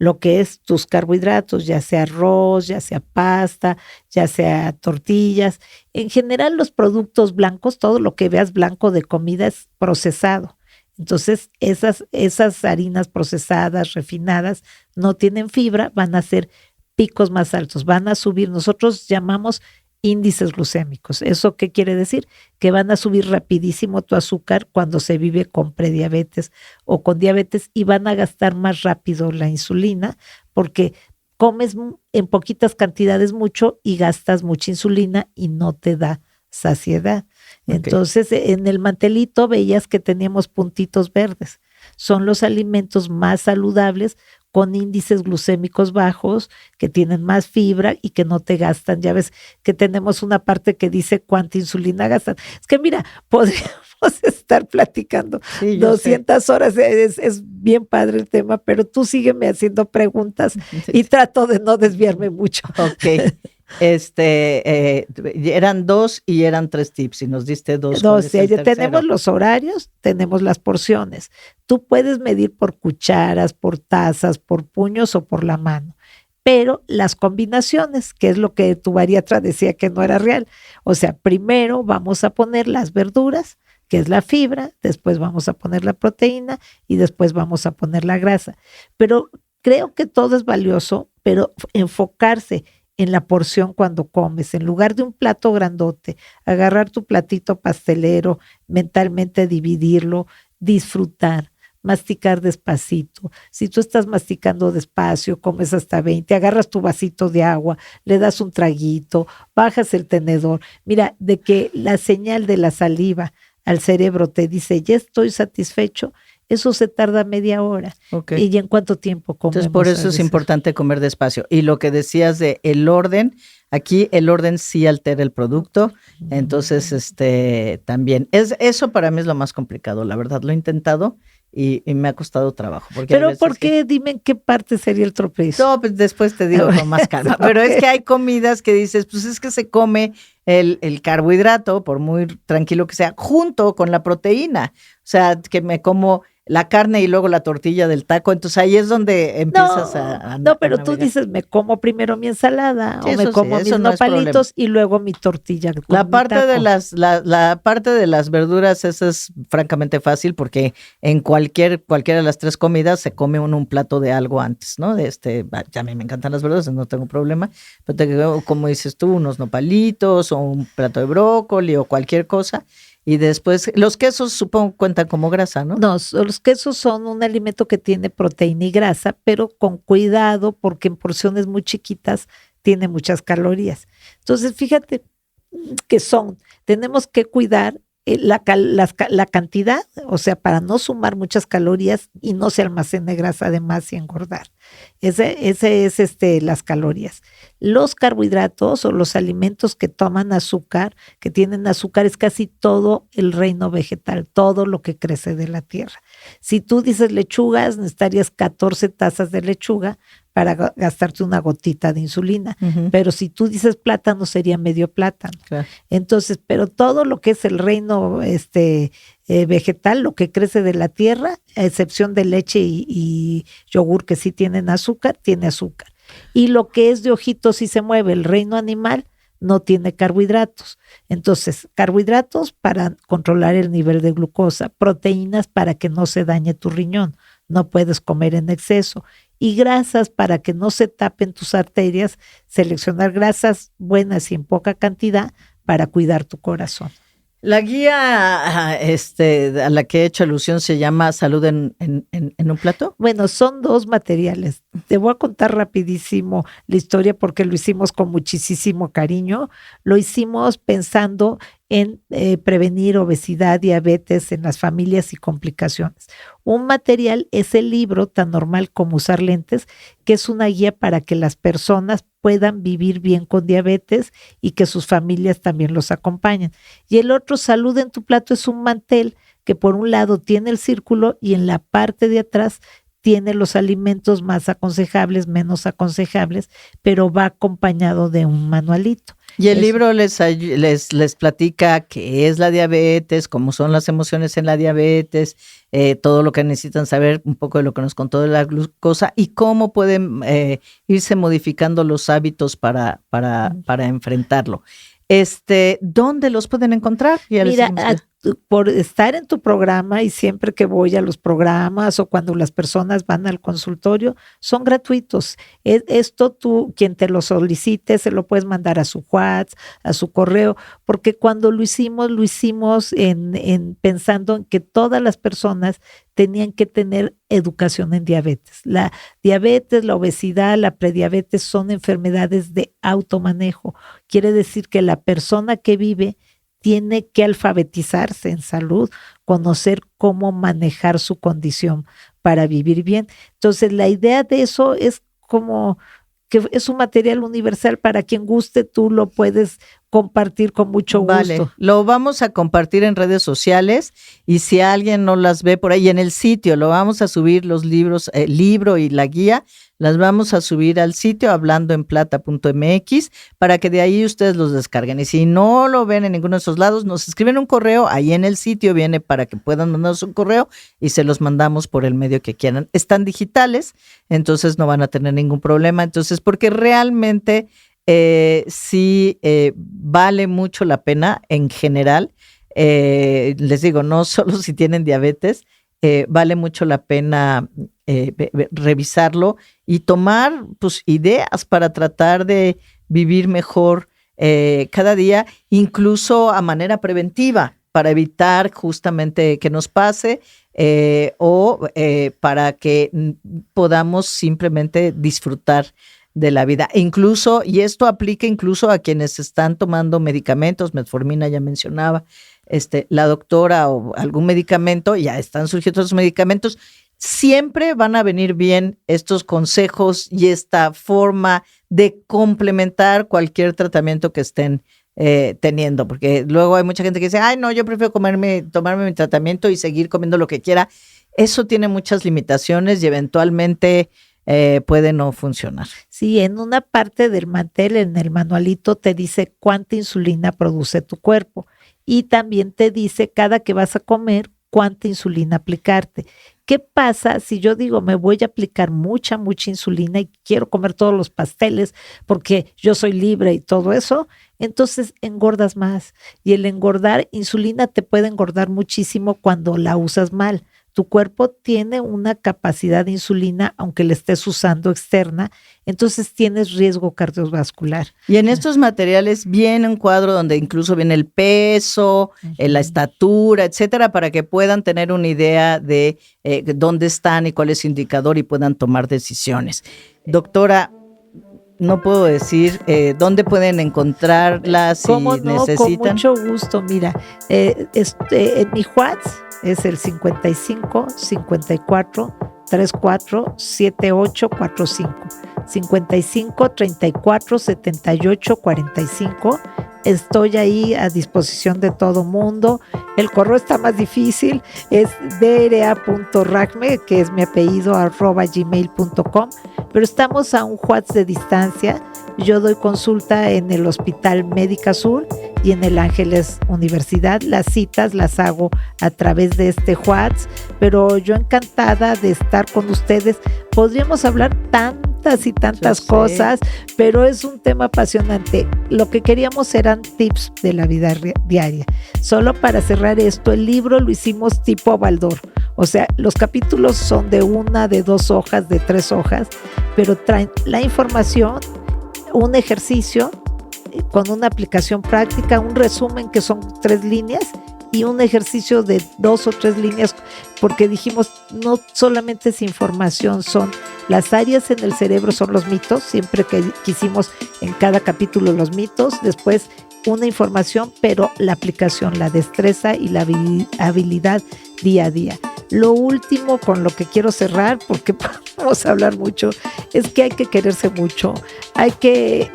lo que es tus carbohidratos, ya sea arroz, ya sea pasta, ya sea tortillas. En general, los productos blancos, todo lo que veas blanco de comida es procesado. Entonces, esas harinas procesadas, refinadas, no tienen fibra, van a ser picos más altos, van a subir, nosotros llamamos índices glucémicos. ¿Eso qué quiere decir? Que van a subir rapidísimo tu azúcar cuando se vive con prediabetes o con diabetes, y van a gastar más rápido la insulina porque comes en poquitas cantidades mucho y gastas mucha insulina y no te da saciedad. Okay. Entonces, en el mantelito veías que teníamos puntitos verdes. Son los alimentos más saludables con índices glucémicos bajos, que tienen más fibra y que no te gastan. Ya ves que tenemos una parte que dice cuánta insulina gastan. Es que mira, podríamos estar platicando 200 horas, es bien padre el tema, pero tú sígueme haciendo preguntas y trato de no desviarme mucho. Ok. Eran 2 y eran 3 tips y nos diste 2. Tenemos los horarios, tenemos las porciones. Tú puedes medir por cucharas, por tazas, por puños o por la mano, pero las combinaciones, que es lo que tu bariatra decía que no era real. O sea, primero vamos a poner las verduras, que es la fibra, después vamos a poner la proteína y después vamos a poner la grasa. Pero creo que todo es valioso, pero enfocarse en la porción cuando comes, en lugar de un plato grandote, agarrar tu platito pastelero, mentalmente dividirlo, disfrutar, masticar despacito. Si tú estás masticando despacio, comes hasta 20, agarras tu vasito de agua, le das un traguito, bajas el tenedor. Mira, de que la señal de la saliva al cerebro te dice, ya estoy satisfecho, eso se tarda media hora. Okay. ¿Y en cuánto tiempo comemos? Entonces, por eso es importante comer despacio. Y lo que decías de el orden, aquí el orden sí altera el producto. Entonces, también, eso para mí es lo más complicado. La verdad, lo he intentado y me ha costado trabajo. Pero ¿por qué? Dime en qué parte sería el tropiezo. No, pues después te digo con más calma. Pero es que hay comidas que dices, pues es que se come el carbohidrato, por muy tranquilo que sea, junto con la proteína. O sea, que me como la carne y luego la tortilla del taco, entonces ahí es donde empiezas a pero tú dices, me como primero mi ensalada, sí, o me como mis nopalitos y luego mi tortilla. La parte de las verduras, esa es francamente fácil, porque en cualquiera de las 3 comidas se come un plato de algo antes, ¿no? Ya a mí me encantan las verduras, no tengo problema, pero como dices tú, unos nopalitos o un plato de brócoli o cualquier cosa. Y después, los quesos supongo cuentan como grasa, ¿no? No, los quesos son un alimento que tiene proteína y grasa, pero con cuidado porque en porciones muy chiquitas tiene muchas calorías. Entonces, fíjate que tenemos que cuidar la cantidad, o sea, para no sumar muchas calorías y no se almacene grasa de más y engordar. Ese es las calorías. Los carbohidratos o los alimentos que toman azúcar, que tienen azúcar, es casi todo el reino vegetal, todo lo que crece de la tierra. Si tú dices lechugas, necesitarías 14 tazas de lechuga para gastarte una gotita de insulina. Uh-huh. Pero si tú dices plátano, sería medio plátano. Claro. Entonces, pero todo lo que es el reino vegetal, lo que crece de la tierra, a excepción de leche y yogur que sí tienen azúcar, tiene azúcar. Y lo que es de ojitos y se mueve, el reino animal, no tiene carbohidratos. Entonces, carbohidratos para controlar el nivel de glucosa, proteínas para que no se dañe tu riñón, no puedes comer en exceso, y grasas para que no se tapen tus arterias, seleccionar grasas buenas y en poca cantidad para cuidar tu corazón. La guía a la que he hecho alusión se llama Salud en un plato. Bueno, son 2 materiales. Te voy a contar rapidísimo la historia porque lo hicimos con muchísimo cariño. Lo hicimos pensando en prevenir obesidad, diabetes en las familias y complicaciones. Un material es el libro tan normal como usar lentes, que es una guía para que las personas puedan vivir bien con diabetes y que sus familias también los acompañen. Y el otro, Salud en tu plato, es un mantel que por un lado tiene el círculo y en la parte de atrás tiene los alimentos más aconsejables, menos aconsejables, pero va acompañado de un manualito. Y el libro les platica qué es la diabetes, cómo son las emociones en la diabetes, todo lo que necesitan saber, un poco de lo que nos contó de la glucosa y cómo pueden irse modificando los hábitos para enfrentarlo. ¿Dónde los pueden encontrar? Mira, por estar en tu programa y siempre que voy a los programas o cuando las personas van al consultorio, son gratuitos. Esto tú, quien te lo solicite, se lo puedes mandar a su WhatsApp, a su correo, porque cuando lo hicimos pensando en que todas las personas tenían que tener educación en diabetes. La diabetes, la obesidad, la prediabetes son enfermedades de automanejo. Quiere decir que la persona que vive tiene que alfabetizarse en salud, conocer cómo manejar su condición para vivir bien. Entonces, la idea de eso es como que es un material universal para quien guste, tú lo puedes compartir con mucho gusto. Vale, lo vamos a compartir en redes sociales y si alguien no las ve por ahí en el sitio, lo vamos a subir los libros, el libro y la guía, las vamos a subir al sitio hablandoenplata.mx para que de ahí ustedes los descarguen. Y si no lo ven en ninguno de esos lados, nos escriben un correo, ahí en el sitio viene para que puedan mandarnos un correo y se los mandamos por el medio que quieran. Están digitales, entonces no van a tener ningún problema. Entonces, porque realmente sí vale mucho la pena en general. Les digo, no solo si tienen diabetes, vale mucho la pena revisarlo y tomar pues, ideas para tratar de vivir mejor cada día, incluso a manera preventiva, para evitar justamente que nos pase o para que podamos simplemente disfrutar de la vida. E incluso, y esto aplica incluso a quienes están tomando medicamentos, metformina ya mencionaba, la doctora o algún medicamento, ya están surgiendo otros medicamentos, siempre van a venir bien estos consejos y esta forma de complementar cualquier tratamiento que estén teniendo, porque luego hay mucha gente que dice, ay no, yo prefiero tomarme mi tratamiento y seguir comiendo lo que quiera. Eso tiene muchas limitaciones y eventualmente puede no funcionar. Sí, en una parte del mantel, en el manualito, te dice cuánta insulina produce tu cuerpo y también te dice cada que vas a comer cuánta insulina aplicarte. ¿Qué pasa si yo digo me voy a aplicar mucha insulina y quiero comer todos los pasteles porque yo soy libre y todo eso? Entonces engordas más y el engordar, insulina te puede engordar muchísimo cuando la usas mal. Tu cuerpo tiene una capacidad de insulina, aunque la estés usando externa, entonces tienes riesgo cardiovascular. Y en estos materiales viene un cuadro donde incluso viene el peso, la estatura, etcétera, para que puedan tener una idea de dónde están y cuál es su indicador y puedan tomar decisiones. Doctora, no puedo decir dónde pueden encontrarlas si necesitan. Con mucho gusto, mira, en mi WhatsApp es el 55 54 34 78 45, 55 34 78 45. Estoy ahí a disposición de todo mundo. El correo está más difícil, es dra.ragme, que es mi apellido, @gmail.com, pero estamos a un WhatsApp de distancia. Yo doy consulta en el Hospital Médica Sur y en el Ángeles Universidad. Las citas las hago a través de este WhatsApp, pero yo encantada de estar con ustedes. Podríamos hablar tantas y tantas cosas, pero es un tema apasionante. Lo que queríamos eran tips de la vida diaria. Solo para cerrar esto, el libro lo hicimos tipo Baldor. O sea, los capítulos son de 1, de 2 hojas, de 3 hojas, pero traen la información, un ejercicio con una aplicación práctica, un resumen que son 3 líneas y un ejercicio de 2 o 3 líneas, porque dijimos, no solamente es información, son las áreas en el cerebro, son los mitos, siempre que quisimos en cada capítulo los mitos, después una información, pero la aplicación, la destreza y la habilidad día a día. Lo último con lo que quiero cerrar, porque vamos a hablar mucho, es que hay que quererse mucho, hay que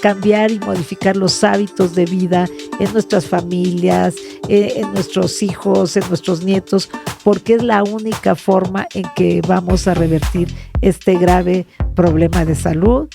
cambiar y modificar los hábitos de vida en nuestras familias, en nuestros hijos, en nuestros nietos, porque es la única forma en que vamos a revertir este grave problema de salud.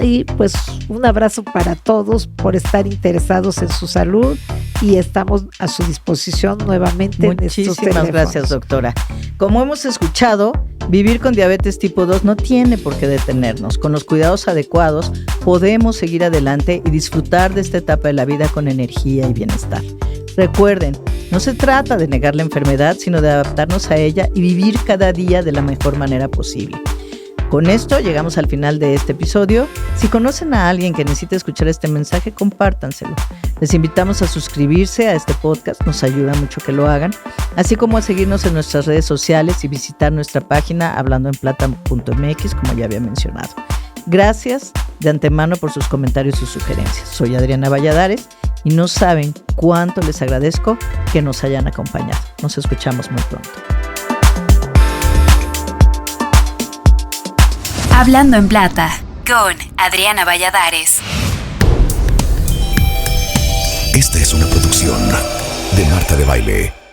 Y pues un abrazo para todos por estar interesados en su salud y estamos a su disposición nuevamente. Muchísimas gracias, doctora. Como hemos escuchado, vivir con diabetes tipo 2 no tiene por qué detenernos. Con los cuidados adecuados podemos seguir adelante y disfrutar de esta etapa de la vida con energía y bienestar. Recuerden, no se trata de negar la enfermedad, sino de adaptarnos a ella y vivir cada día de la mejor manera posible. Con esto llegamos al final de este episodio. Si conocen a alguien que necesite escuchar este mensaje, compártanselo. Les invitamos a suscribirse a este podcast, nos ayuda mucho que lo hagan, así como a seguirnos en nuestras redes sociales y visitar nuestra página hablandoenplata.mx, como ya había mencionado. Gracias de antemano por sus comentarios y sugerencias. Soy Adriana Valladares y no saben cuánto les agradezco que nos hayan acompañado. Nos escuchamos muy pronto. Hablando en Plata, con Adriana Valladares. Esta es una producción de Marta de Baile.